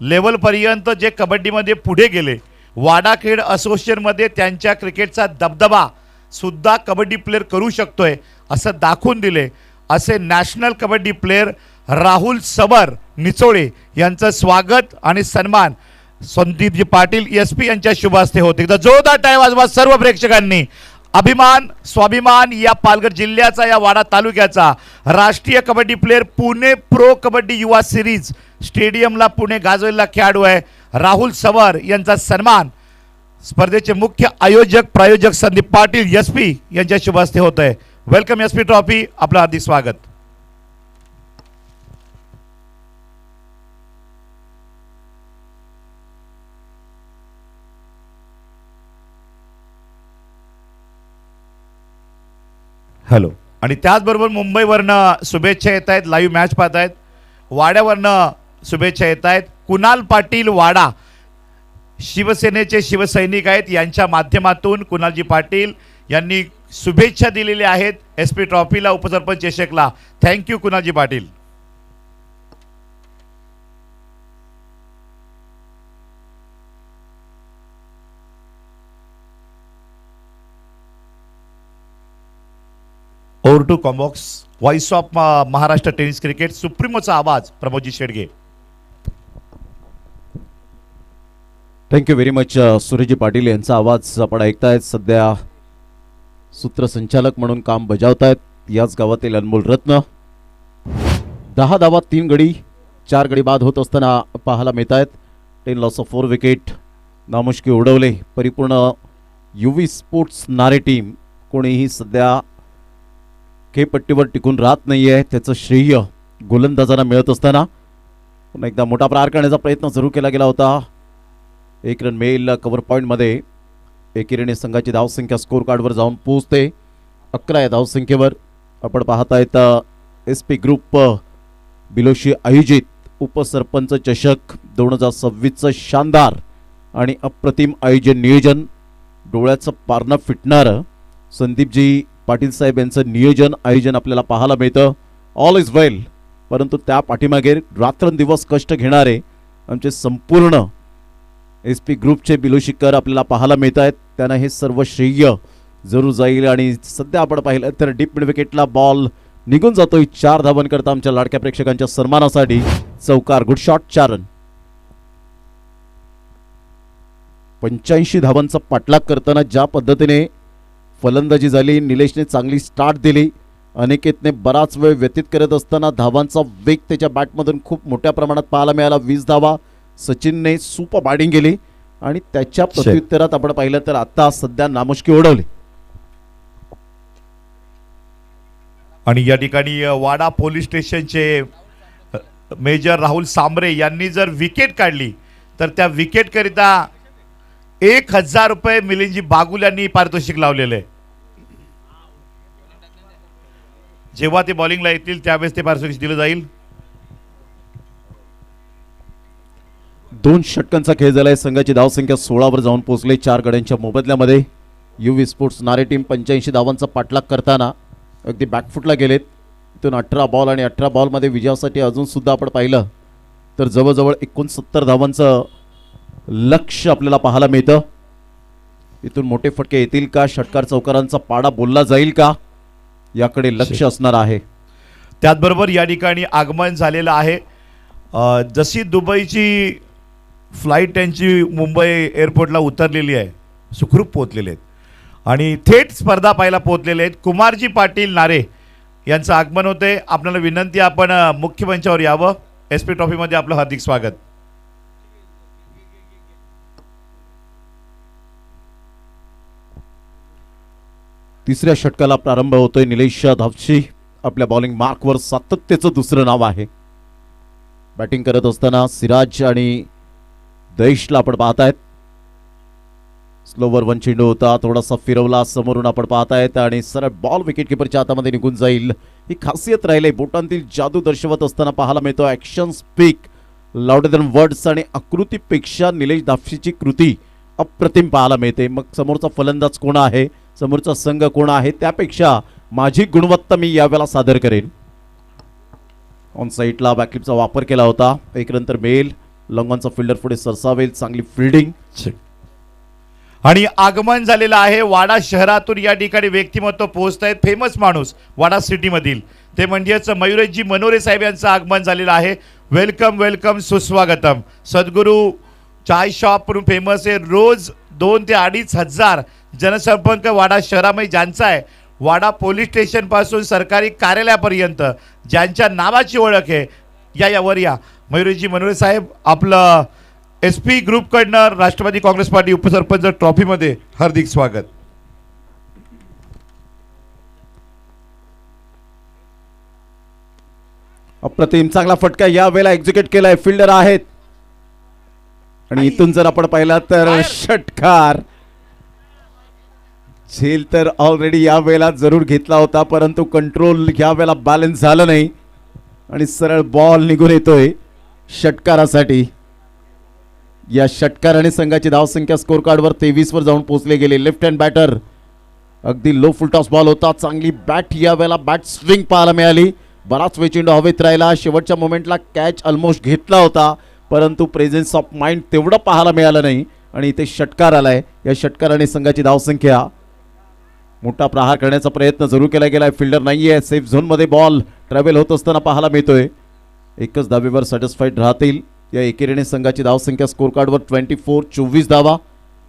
लेवलपर्यंत जे कबड्डीमध्ये पुढे गेले, वाडा खेळ असोसिएशनमध्ये त्यांच्या क्रिकेटचा दबदबा सुद्धा कबड्डी प्लेयर करू शकतोय असं दाखवून दिले असे नॅशनल कबड्डी प्लेयर राहुल सबर निचोळे यांचं स्वागत आणि सन्मान संदीपजी पाटील SP यांच्या शुभ हस्ते होते. एकदा जोरदार टाळ्या वाजवा सर्व प्रेक्षकांनी. अभिमान स्वाभिमान या पालघर जिल्ह्याचा, या वाडा तालुक्याचा राष्ट्रीय कबड्डी प्लेयर, पुणे प्रो कबड्डी युवा सिरीज स्टेडियमला पुणे गाजवलेला खेळाडू आहे राहुल सवर यांचा सन्मान स्पर्धेचे मुख्य आयोजक प्रायोजक संदीप पाटील SP यांच्या शुभ हस्ते होत आहे. वेलकम SP ट्रॉफी, आपलं हार्दिक स्वागत. हॅलो. आणि त्याचबरोबर मुंबईवरनं शुभेच्छा येत आहेत, लाईव्ह मॅच पाहत आहेत. वाड्यावरनं शुभेच्छा येत आहेत. कुणाल पाटील वाडा शिवसेनेचे शिवसैनिक आहेत, यांच्या माध्यमातून कुणालजी पाटील यांनी शुभेच्छा दिलेल्या आहेत SP ट्रॉफीला, उपसरपंच चषकला. Thank you Kunalji Patil. Over to combox voice of Maharashtra tennis cricket सुप्रीमोचा आवाज Pramodji Shedge. Thank you very much Sureshji Patil यांचा आवाज आपण ऐकतायत. सध्या सूत्रसंचालक म्हणून काम बजावतायत याच गावातील अनमोल रत्न. 10 धावा 3 गडी 4 गडी बाद होत असताना पाहायला मिळत आहेत. 10 लॉस ऑफ 4 विकेट नामुष्की उडवले. परिपूर्ण UV स्पोर्ट्स नारे टीम कोणीही सध्या खेळपट्टीवर टिकून राहत नाहीये, त्याचं श्रेय गोलंदाजांना मिळत असताना पुन्हा एकदा मोठा प्रहार करण्याचा प्रयत्न सुरू केला गेला होता. 1 रन मिळेल कव्हर पॉईंटमध्ये. एकेरीने संघाची धावसंख्या स्कोर कार्डवर जाऊन पोहोचते 11 या धावसंख्येवर. आपण पाहतायत SP ग्रुप बिलोशी आयोजित उपसरपंच चषक 2026चं शानदार आणि अप्रतिम आयोजन नियोजन. डोळ्याचं पारणं फिटणारं संदीपजी पाटील साहेब यांचं नियोजन आयोजन आपल्याला पाहायला मिळतं. ऑल इज वेल. परंतु त्या पाठीमागे रात्रंदिवस कष्ट घेणारे आमचे संपूर्ण SP ग्रुपचे बिलोशीकर आपल्याला पाहायला मिळत आहेत. त्यांना हे सर्व श्रेय जरूर जाईल आणि सध्या आपण पाहिलं तर डीप मिड विकेटला बॉल निघून जातोय 4 धावांकरता आमच्या लाडक्या प्रेक्षकांच्या सन्मानासाठी चौकार. Good shot, 4 run. 85 धावांचा पाठलाग करताना ज्या पद्धतीने फलंदाजी झाली, निलेशने चांगली स्टार्ट दिली, अनिकेतने बराच वेळ व्यतीत करत असताना धावांचा वेग त्याच्या बॅटमधून खूप मोठ्या प्रमाणात पाहायला मिळाला. 20 धावा. सचिनने सुपर बॅटिंग केली आणि त्याच्या प्रत्युत्तरात आपण पाहिलं तर आता सध्या नामुष्की ओढवली. आणि या ठिकाणी वाडा पोलीस स्टेशनचे मेजर राहुल सांबरे यांनी जर विकेट काढली तर त्या विकेटकरिता 1000 रुपये मिलिंदजी बागुल यांनी पारितोषिक लावलेले आहे. जेव्हा ते बॉलिंगला येतील त्यावेळेस ते पारितोषिक दिलं जाईल. 2 षटकांचा खेळ झालाय. संघाची धावसंख्या 16 वर जाऊन पोहोचले 4 गड्यांच्या मोबदल्यामध्ये. युवी स्पोर्ट्स नारे टीम 85 धावांचा पाठलाग करताना अगदी बॅकफुटला गेलेत. इथून 18 बॉल आणि 18 बॉलमध्ये विजयासाठी अजून सुद्धा आपण पाहिलं तर जवळजवळ 69 धावांचं लक्ष आपल्याला पाहायला मिळतं. इथून मोठे फटके येतील का? षटकार चौकारांचा पाडा बोलला जाईल का? याकडे लक्ष असणार आहे. त्याचबरोबर या ठिकाणी आगमन झालेलं आहे. जशी दुबईची फ्लाईट त्यांची मुंबई एअरपोर्टला उतरलेली आहे, सुखरूप पोहोचलेले आहेत आणि थेट स्पर्धा पाहायला पोहोचलेले आहेत. कुमारजी पाटील नारे यांचं आगमन होते. आपल्याला विनंती, आपण मुख्य मंचावर यावं. SP ट्रॉफीमध्ये आपलं हार्दिक स्वागत. तिसऱ्या षटकाला प्रारंभ होतोय. निलेश धापशी आपल्या बॉलिंग मार्कवर सातत्याचं दुसरं नाव आहे. बॅटिंग करत असताना सिराज आणि दैशला आपण पाहतायत. स्लोवर 1 चेंडू होता, थोडासा फिरवला, समोरून आपण पाहतायत आणि सरळ बॉल विकेट किपरच्या हातामध्ये निघून जाईल. ही खासियत राहिली. बोटांतील जादू दर्शवत असताना पाहायला मिळतो. Action speak louder than words आणि आकृतीपेक्षा निलेश धापशीची कृती अप्रतिम पाहायला मिळते. मग समोरचा फलंदाज कोण आहे, समोरचा संघ कोण आहे, त्यापेक्षा माझी गुणवत्ता मी यावेळेला सादर करेन. ऑन साईडला बॅकलिपचा वापर केला होता. एक नंतर मेल लॉंगॉनचा फिल्डर पुढे सरसावेल. चांगली फिल्डिंग आणि आगमन झालेलं आहे. वाडा शहरातून या ठिकाणी व्यक्तिमत्व पोहोचत आहेत. फेमस माणूस वाडा सिटीमधील ते म्हणजेच मयुरेशजी मनोरे साहेब यांचं आगमन झालेलं आहे. वेलकम वेलकम, सुस्वागतम. सद्गुरू चाय शॉप म्हणून फेमस आहे. रोज 2 ते 2,500 जनसंपर्क वाडा शहरामध्ये ज्यांचा आहे. वाडा पोलीस स्टेशन पासून सरकारी कार्यालयापर्यंत ज्यांच्या नावाची ओळख आहे, यावर या. मयुरेशजी मनोरे साहेब, आपलं SP ग्रुपकडनं राष्ट्रवादी काँग्रेस पार्टी उपसरपंच ट्रॉफीमध्ये हार्दिक स्वागत. अप्रतिम चांगला फटका यावेळेला एक्झिक्यूट केलाय. फिल्डर आहेत आणि इथून जर आपण पाहिला तर षटकार. झेल तर ऑलरेडी यावेळेला जरूर घेतला होता, परंतु कंट्रोल यावेळेला बॅलन्स झालं नाही आणि सरळ बॉल निघून येतोय षटकारासाठी. या षटकाराने संघाची धावसंख्या स्कोर कार्डवर 23 वर जाऊन पोहोचले गेले. लेफ्ट हँड बॅटर, अगदी लो फुल टॉस बॉल होता. चांगली बॅट यावेळेला बॅट स्विंग पाहायला मिळाली. बराच वेळ चेंडू हवेत राहिला. शेवटच्या मोमेंटला कॅच ऑलमोस्ट घेतला होता, परंतु प्रेझेन्स ऑफ माइंड तेवढं पाहायला मिळालं नाही आणि इथे षटकार आलाय. या षटकाराने संघाची धावसंख्या मोठा प्रहार करण्याचा प्रयत्न जरूर केला गेलाय. फिल्डर नाहीये. सेफ झोन मध्ये बॉल ट्रॅव्हल होत असताना पाहायला मिळतोय. एकच धावेवर सॅटिस्फाईड राहतील. या एकेरीने संघाची धावसंख्या स्कोर कार्डवर 24 धावा.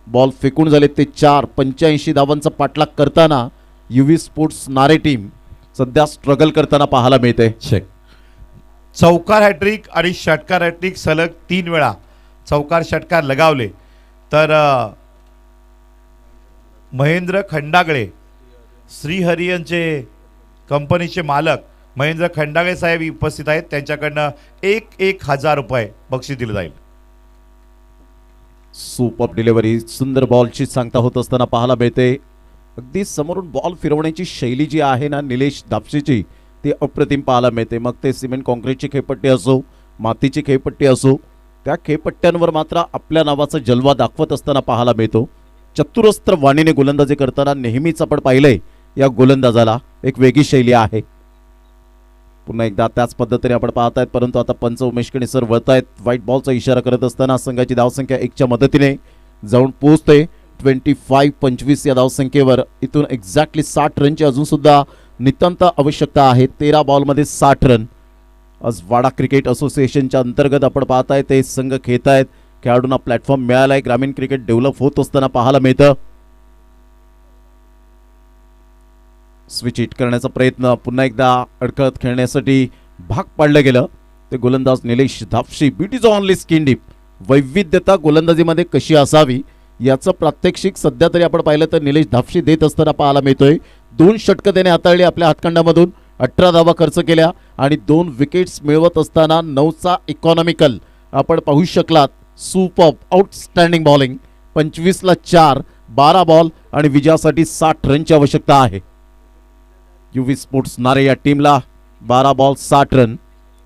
बॉल फेकून झाले ते 4. 85 धावांचा पाठलाग करताना युवी स्पोर्ट्स नारे टीम सध्या स्ट्रगल करताना पाहायला मिळते. चौकार हॅट्रिक आणि षटकार हॅट्रिक सलग 3 वेळा चौकार षटकार लगावले तर महेंद्र खंडागळे, श्रीहरी यांचे कंपनीचे मालक महेंद्र खंडागळे साहेब उपस्थित आहेत. त्यांच्याकडनं 1,000 रुपये बक्षीस दिलं जाईल. सुपर डिलिव्हरी, सुंदर बॉलची सांगता होत असताना पाहायला मिळते. अगदी समोरून बॉल फिरवण्याची शैली जी आहे ना निलेश धापशीची, ती अप्रतिम पाहायला मिळते. मग ते सिमेंट कॉन्क्रीटची खेळपट्टी असो, मातीची खेळपट्टी असो, त्या खेळपट्ट्यांवर मात्र आपल्या नावाचा जलवा दाखवत असताना पाहायला मिळतो. चतुरस्त्र वाणीने गोलंदाजी करताना नेहमीच आपण पाहिलंय या गोलंदाजाला एक वेगळी शैली आहे. पुन्हा एकदा त्याच पद्धतीने आपण पाहतायत, परंतु आता पंच उमेश कणे सर वळतायत. व्हाईट बॉलचा इशारा करत असताना संघाची धावसंख्या 1च्या मदतीने जाऊन पोहोचते. 25 25 या धावसंख्येवर इथून एक्झॅक्टली 60 रनची अजून सुद्धा नितांत आवश्यकता आहे. 13 बॉलमध्ये 60 रन. आज वाडा क्रिकेट असोसिएशनच्या अंतर्गत आपण पाहताय ते संघ खेळत आहेत. खेळाडूंना प्लॅटफॉर्म मिळालाय. ग्रामीण क्रिकेट डेव्हलप होत असताना पाहायला मिळतं. स्विच हिट करण्याचा प्रयत्न पुन्हा एकदा अडकळत खेळण्यासाठी भाग पाडलं गेलं. ते गोलंदाज Nilesh Dhapshi. Beauty is only skin deep. वैविध्यता गोलंदाजीमध्ये कशी असावी याचं प्रात्यक्षिक सध्या तरी आपण पाहिलं तर निलेश धापशी देत असताना पाहायला मिळतोय. 2 षटकं त्याने हाताळली आपल्या हातखंडामधून. 18 धावा खर्च केल्या आणि 2 विकेट्स मिळवत असताना 9चा इकॉनॉमिकल आपण पाहू शकलात. Super outstanding bowling. 25ला 4, 12 बॉल आणि विजयासाठी 60 रनची आवश्यकता आहे. युवी स्पोर्ट्स नारे या टीमला 12 बॉल 60 रन.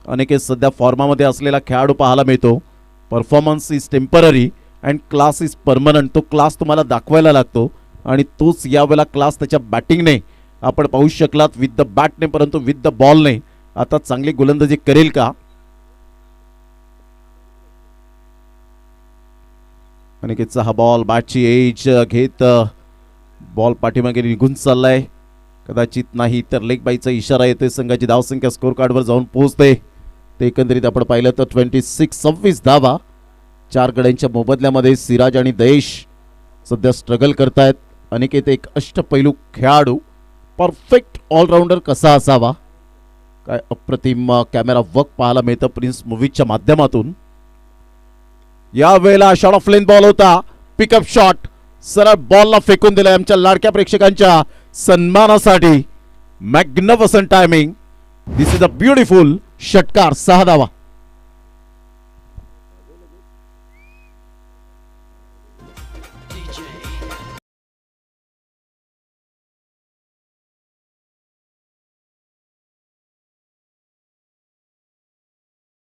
अनेक सध्या फॉर्मामध्ये असलेला खेळाडू पाहायला मिळतो. Performance is temporary and class is permanent. तो क्लास तुम्हाला दाखवायला लागतो आणि तोच यावेळेला क्लास त्याच्या बॅटिंगने आपण पाहू शकलात. विथ द बॅटने परंतु विथ द बॉलने आता चांगली गोलंदाजी करेल का? अनिकेतचा हा बॉल बॅटची एज घेत बॉल पाठीमागे निघून चाललाय. कदाचित नाही तर लेग बाईचा इशारा येतोय. संघाची धावसंख्या स्कोर कार्डवर जाऊन पोहोचते. ते एकंदरीत आपण पाहिलं तर 26 धावा. 4 गड्यांच्या मोबदल्यामध्ये सिराज आणि दयेश सध्या स्ट्रगल करतायत. अनिकेत एक अष्टपैलू खेळाडू. परफेक्ट ऑलराऊंडर कसा असावा काय अप्रतिम कॅमेरा वर्क पाहायला मिळतं प्रिन्स मूवीजच्या माध्यमातून. या वेळेला शॉट ऑफ लेंथ बॉल होता. पिकअप शॉट सरळ बॉलला फेकून दिलाय आमच्या लाडक्या प्रेक्षकांच्या सन्मानासाठी. Magnificent timing. This is a beautiful षटकार. 6 धावा.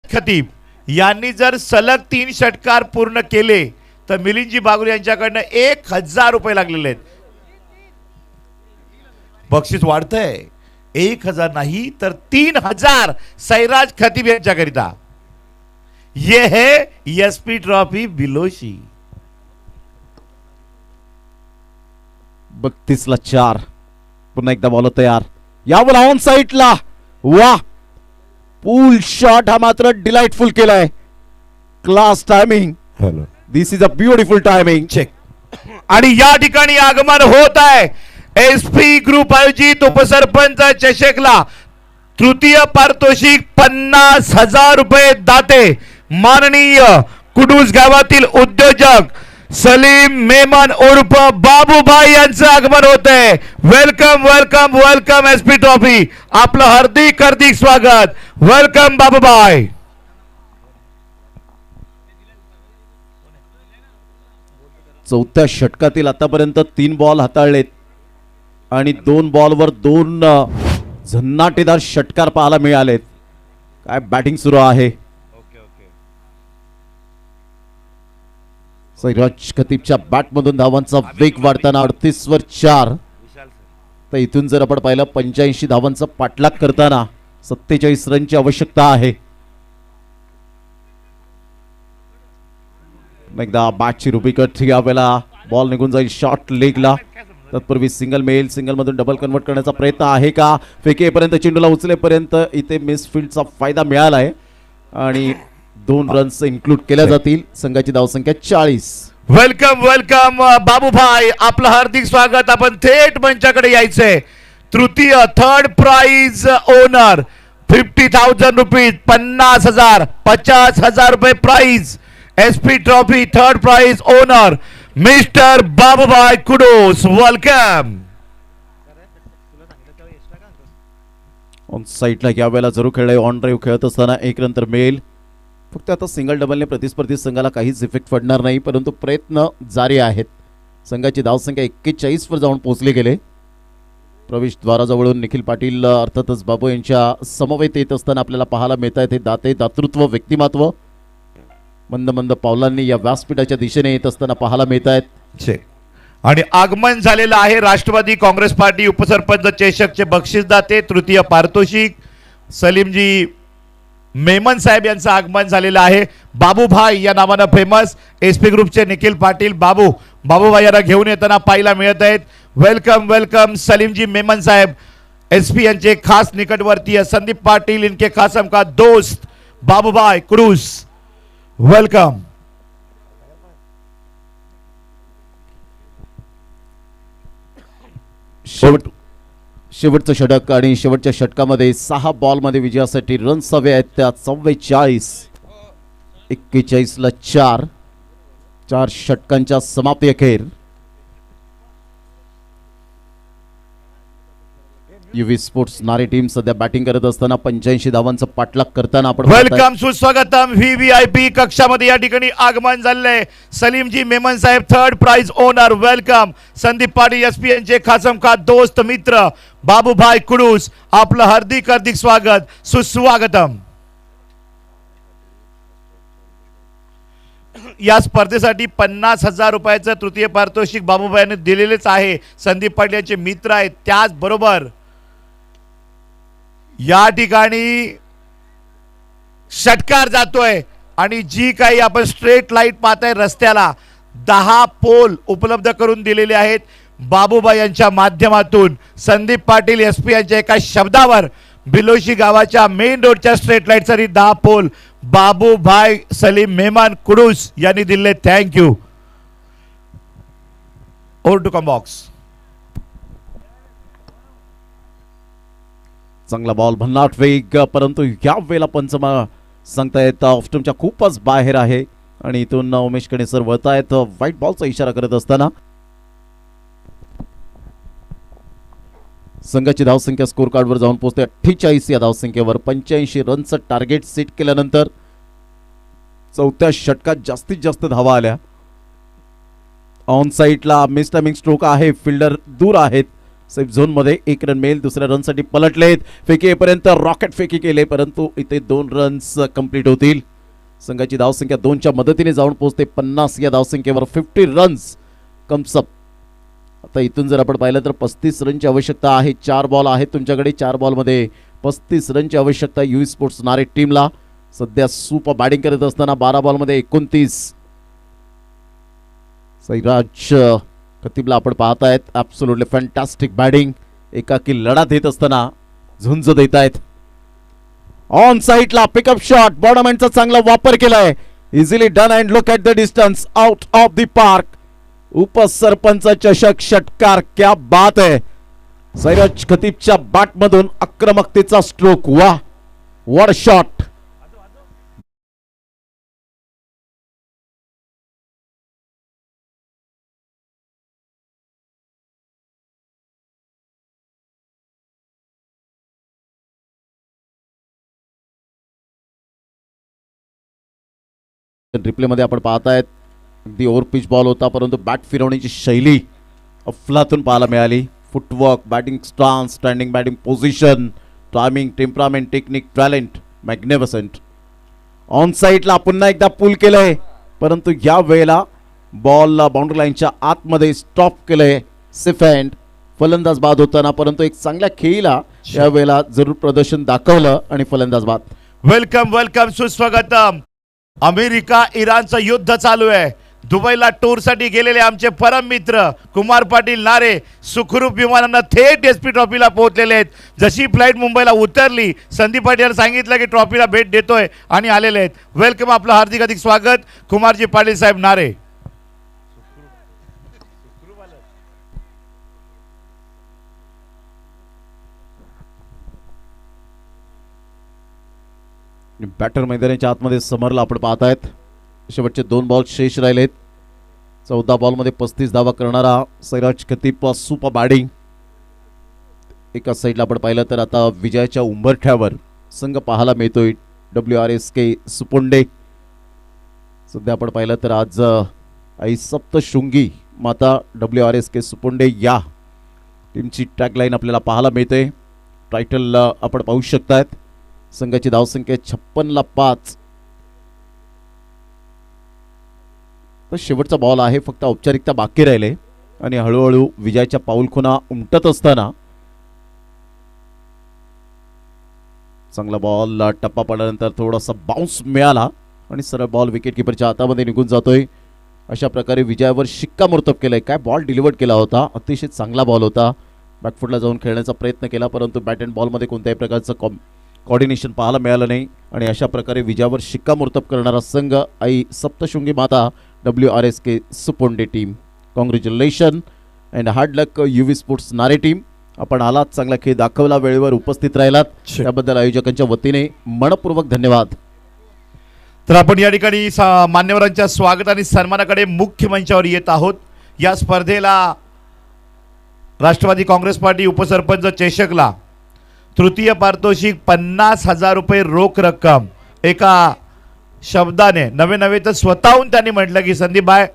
खतीब यांनी जर सलग 3 षटकार पूर्ण केले तर मिलिंदजी बागुल यांच्याकडनं 1000 रुपये लागलेले आहेत. बक्षीस वाढतंय. 1000 नाही तर 3000 सैराज खतीब यांच्याकरिता. ये है एसपी ट्रॉफी बिलोशी. 32ला 4. पुन्हा एकदा बॉल तयार. यावर ऑन साईडला. वा पूल शॉट हा मात्र डिलाइटफुल केलाय. Class timing. This is a beautiful timing. Check. आणि या ठिकाणी आगमन होत आहे एसपी ग्रुप आयोजित उपसरपंच चषकला तृतीय पारितोषिक 50,000 रुपये दाते माननीय कुडूस गावातील उद्योजक सलीम मेमन उर्फ बाबूभाई यांचं आगमन होत आहे. Welcome welcome welcome SP trophy. आपलं हार्दिक हार्दिक स्वागत. वेलकम बाबूभाई. चौथ्या षटकातील आतापर्यंत 3 बॉल हाताळलेत आणि 2 बॉलवर 2 झन्नाटेदार षटकार पाहायला मिळालेत. काय बॅटिंग सुरू आहे. सैराज खतीबच्या बॅटमधून धावांचा वेग वाढताना 38वर 4. तर इथून जर आपण पाहिलं 85 धावांचा पाठलाग करताना 47 रनची आवश्यकता आहे. एकदा बॅटची रुबिकट यावेळेला बॉल निघून जाईल शॉर्ट लेगला. तत्पूर्वी सिंगल मेल. सिंगल मधून डबल कन्वर्ट करण्याचा प्रयत्न आहे का? फेकेपर्यंत चेंडूला उचलेपर्यंत इथे मिसफिल्डचा फायदा मिळाला आहे आणि 2 रन्स इन्क्लूड केल्या जातील. संघाची धावसंख्या 40. Welcome welcome Babubhai. आपलं हार्दिक स्वागत. आपण थेट मंचाकडे यायचंय. तृतीय थर्ड प्राइज ओनर 50,000 रुपीज. 50,000 50,000 रुपये prize. SP trophy third prize owner mister Babubhai Kudus. Welcome. On साईडला या वेळेला जरूर खेळलाय. ऑन ड्राईव्ह खेळत असताना 1 रन तर मिळेल. फक्त आता सिंगल डबलने प्रतिस्पर्धी संघाला काहीच इफेक्ट पडणार नाही परंतु प्रयत्न जारी आहेत. संघाची धावसंख्या 41 वर जाऊन पोहोचली गेले. प्रवेशद्वाराजवळून निखिल पाटील अर्थातच बाबू यांच्या समवेत येत असताना आपल्याला पाहायला मिळत आहेत हे दाते दातृत्व व्यक्तिमत्व. मंद मंद पावलांनी या व्यासपीठाच्या दिशेने येत असताना पाहायला मिळत आहेत. आणि आगमन झालेलं आहे राष्ट्रवादी काँग्रेस पार्टी उपसरपंच चषकचे बक्षीसदाते तृतीय पारितोषिक सलीमजी मेमन साहेब यांचं आगमन झालेलं आहे. बाबूभाई या नावानं फेमस SP ग्रुपचे निखिल पाटील बाबूभाई यांना घेऊन येताना पाहायला मिळत आहेत. वेलकम वेलकम सलीमजी मेमन साहेब SP यांचे खास निकटवर्तीय संदीप पाटील इनके खासम का दोस्त बाबूभाई क्रूज वेलकम. शेवटचं षटक आणि शेवटच्या षटकामध्ये 6 बॉलमध्ये विजयासाठी रन्स हवे आहेत. त्या 44 41ला 4 षटकांच्या समाप्ती अखेर युवी स्पोर्ट्स नारे टीम सध्या बॅटिंग करत असताना 85 धावांचा पाठलाग करताना आपण वेलकम सुस्वागतम VVIP कक्षामध्ये या ठिकाणी आगमन झाले Salimji Memon Saheb third prize owner. Welcome Sandeep Patil SP यांचे खासम का दोस्त मित्र बाबूभाई कुडूस आपलं हार्दिक हार्दिक स्वागत सुस्वागतम. या स्पर्धेसाठी 50,000 रुपयाचं तृतीय पारितोषिक बाबूभाईने दिलेलेच आहे. संदीप पाटील यांचे मित्र आहेत. त्याचबरोबर या ठिकाणी षटकार जातोय आणि जी काही आपण स्ट्रेट लाईट पाहताय रस्त्याला 10 पोल उपलब्ध करून दिलेले आहेत बाबूभाई यांच्या माध्यमातून. संदीप पाटील SP यांच्या एका शब्दावर बिलोशी गावाच्या मेन रोडच्या स्ट्रेट लाईट साठी 10 पोल बाबूभाई सलीम मेहमान कुडूस यांनी दिले. Thank you. Over to combox. चांगला बॉल भन्नाट वेग परंतु या वेळेला पंचमा सांगतायत ऑफस्टमच्या खूपच बाहेर आहे आणि इथून उमेश कणे सर वळतायत व्हाईट बॉलचा इशारा करत असताना. संघाची धावसंख्या स्कोर कार्डवर जाऊन पोहोचते 48 या धावसंख्येवर. 85 रनचं टार्गेट सेट केल्यानंतर चौथ्या षटकात जास्तीत जास्त धावा आल्या. ऑन साईडला मिस टायमिंग स्ट्रोक आहे. फिल्डर दूर आहेत सेफ झोन मध्ये. 1 रन मिळेल. दुसऱ्या रनसाठी पलटलेत. फेकी येईपर्यंत रॉकेट फेकी केले परंतु इथे 2 रन्स कंप्लीट होतील. संघाची धावसंख्या 2च्या मदतीने जाऊन पोहोचते 50 या धावसंख्येवर. 50 रन्स कम्स अप. आता इथून जर आपण पाहिलं तर 35 रनची आवश्यकता आहे. 4 बॉल आहेत तुमच्याकडे. 4 बॉलमध्ये 35 रनची आवश्यकता युवी स्पोर्ट्स नारे टीमला. सध्या सुपर बॅटिंग करत असताना 12 बॉलमध्ये 29 सैराज खतीबला आपण पाहतायत. Absolutely fantastic batting. एकाकी लढा देत असताना झुंज देत आहेत. ऑन साईडला पिकअप शॉट बॉर्डमॅनचा चांगला वापर केलाय. Easily done and look at the distance out of the park. उपसरपंच चषक षटकार. क्या बात आहे. सैराज खतीबच्या बॅटमधून आक्रमकतेचा स्ट्रोक. वा व्हॉट शॉट. रिप्ले मध्ये आपण पाहतायत अगदी ओव्हर पिच बॉल होता परंतु बॅट फिरवण्याची शैली अफलातून पाहायला मिळाली. Footwork, batting stance, standing batting position, timing, temperament, technique, talent magnificent. On साईडला पुन्हा एकदा पुल केलंय परंतु या वेळेला बॉल बाउंड्री लाईनच्या आतमध्ये स्टॉप केलंय. Safe hand. फलंदाज बाद होताना परंतु एक चांगल्या खेळीला या वेळेला जरूर प्रदर्शन दाखवलं आणि फलंदाज बाद. वेलकम वेलकम सुस्वागतम. अमेरिका इराणचं युद्ध चालू आहे. दुबईला टूर साठी गेलेले आमचे परम मित्र कुमार पाटील नारे सुखरूप विमानानं थेट SP ट्रॉफीला पोहोचलेले आहेत. जशी फ्लाईट मुंबईला उतरली संदीप पाटील यांनी सांगितलं की ट्रॉफीला भेट देतोय आणि आलेले आहेत. वेलकम. आपलं हार्दिक हार्दिक स्वागत कुमारजी पाटील साहेब नारे. बॅटर मैदानाच्या आतमध्ये समरला आपण पाहतायत. शेवटचे 2 बॉल शेष राहिलेत. 14 बॉलमध्ये 35 धावा करणारा सैराज खतीब सुपर बॅटिंग. एका साईडला आपण पाहिलं तर आता विजयाच्या उंबरठ्यावर संघ पाहायला मिळतोय WRSK सुपुंडे. सध्या आपण पाहिलं तर आज आई सप्तशृंगी माता WRSK सुपुंडे या टीमची टॅगलाईन आपल्याला पाहायला मिळते. टायटल आपण पाहू शकतायत. संघाची धावसंख्या 56ला 5. तर शेवटचा बॉल आहे. फक्त औपचारिकता बाकी राहिले आणि हळूहळू विजयाच्या पाऊलखुणा उमटत असताना चांगला बॉल टप्पा पडल्यानंतर थोडासा बाउन्स मिळाला आणि सरळ बॉल विकेट किपरच्या हातामध्ये निघून जातोय. अशा प्रकारे विजयावर शिक्कामोर्तब केलंय. काय बॉल डिलिव्हर्ड केला होता, अतिशय चांगला बॉल होता. बॅकफुटला जाऊन खेळण्याचा प्रयत्न केला परंतु बॅट अँड बॉलमध्ये कोणत्याही प्रकारचं कॉर्डिनेशन पाहायला मिळालं नाही आणि अशा प्रकारे विजयावर शिक्कामोर्तब करणारा संघ आई सप्तशृंगी माता WRSK Suponde team. Congratulation and hard luck UV sports Nare team. आपण आलात, चांगला खेळ दाखवला, वेळेवर उपस्थित राहिलात, त्याबद्दल आयोजकांच्या वतीने मनपूर्वक धन्यवाद. तर आपण या ठिकाणी मान्यवरांच्या स्वागत आणि सन्मानाकडे मुख्य मंचावर येत आहोत. या स्पर्धेला राष्ट्रवादी काँग्रेस पार्टी उपसरपंच चेशकला तृतीय पारितोषिक 50,000 रुपये रोख रक्कम. एका शब्दाने नवे तर स्वतःहून त्यांनी म्हटलं की संदीप भाई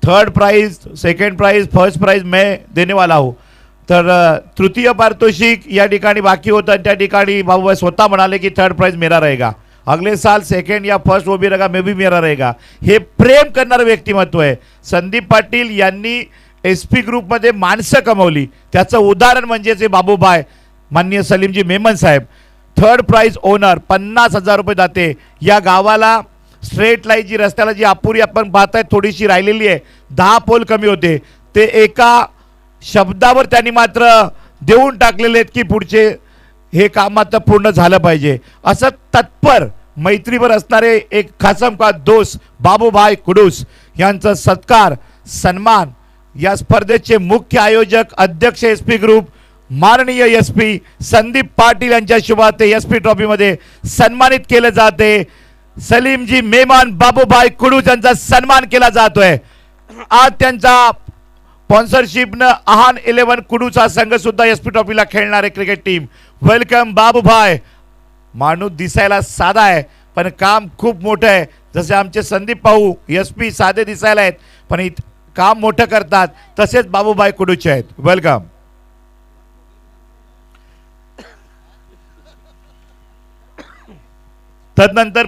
third prize, second prize, first prize मैं देने वाला हूँ. तर तृतीय पारितोषिक या ठिकाणी बाकी होतं, त्या ठिकाणी बाबूभाई स्वतः म्हणाले की थर्ड प्राइज मेरा रहेगा, अगले साल सेकंड या फर्स्ट वो भी रहेगा, मैं भी मेरा रहेगा. हे प्रेम करणारं व्यक्तिमत्व आहे. संदीप पाटील यांनी SP ग्रुपमध्ये माणसं कमवली, त्याचं उदाहरण म्हणजे जे बाबूभाई माननीय सलीमजी Memon Saheb, third prize owner, 50,000 रुपये दाते. या गावाला स्ट्रेट लाईन जी रस्त्याला जी अपुरी आपण पाहताय थोडीशी राहिलेली आहे, 10 पोल कमी होते, ते एका शब्दावर त्यांनी मात्र देऊन टाकलेले आहेत की पुढचे हे काम मात्र पूर्ण झालं पाहिजे. असं तत्पर मैत्रीवर असणारे एक खासम का दोस्त बाबूभाई कुडूस यांचा सत्कार सन्मान या स्पर्धेचे मुख्य आयोजक अध्यक्ष SP ग्रुप माननीय SP संदीप पाटील यांच्या शुभाते SP ट्रॉफीमध्ये सन्मानित केले जाते. सलीमजी मेमन बाबूभाई कुडूस यांचा सन्मान केला जातोय. आज त्यांचा स्पॉन्सरशिपनं आहान 11 कुडूस हा संघ सुद्धा SP ट्रॉफीला खेळणारे क्रिकेट टीम. वेलकम बाबूभाई. माणूस दिसायला साधा आहे पण काम खूप मोठं आहे. जसे आमचे संदीप भाऊ SP साधे दिसायला आहेत पण काम मोठं करतात, तसेच बाबूभाई कुडूचे आहेत. वेलकम. तदनंतर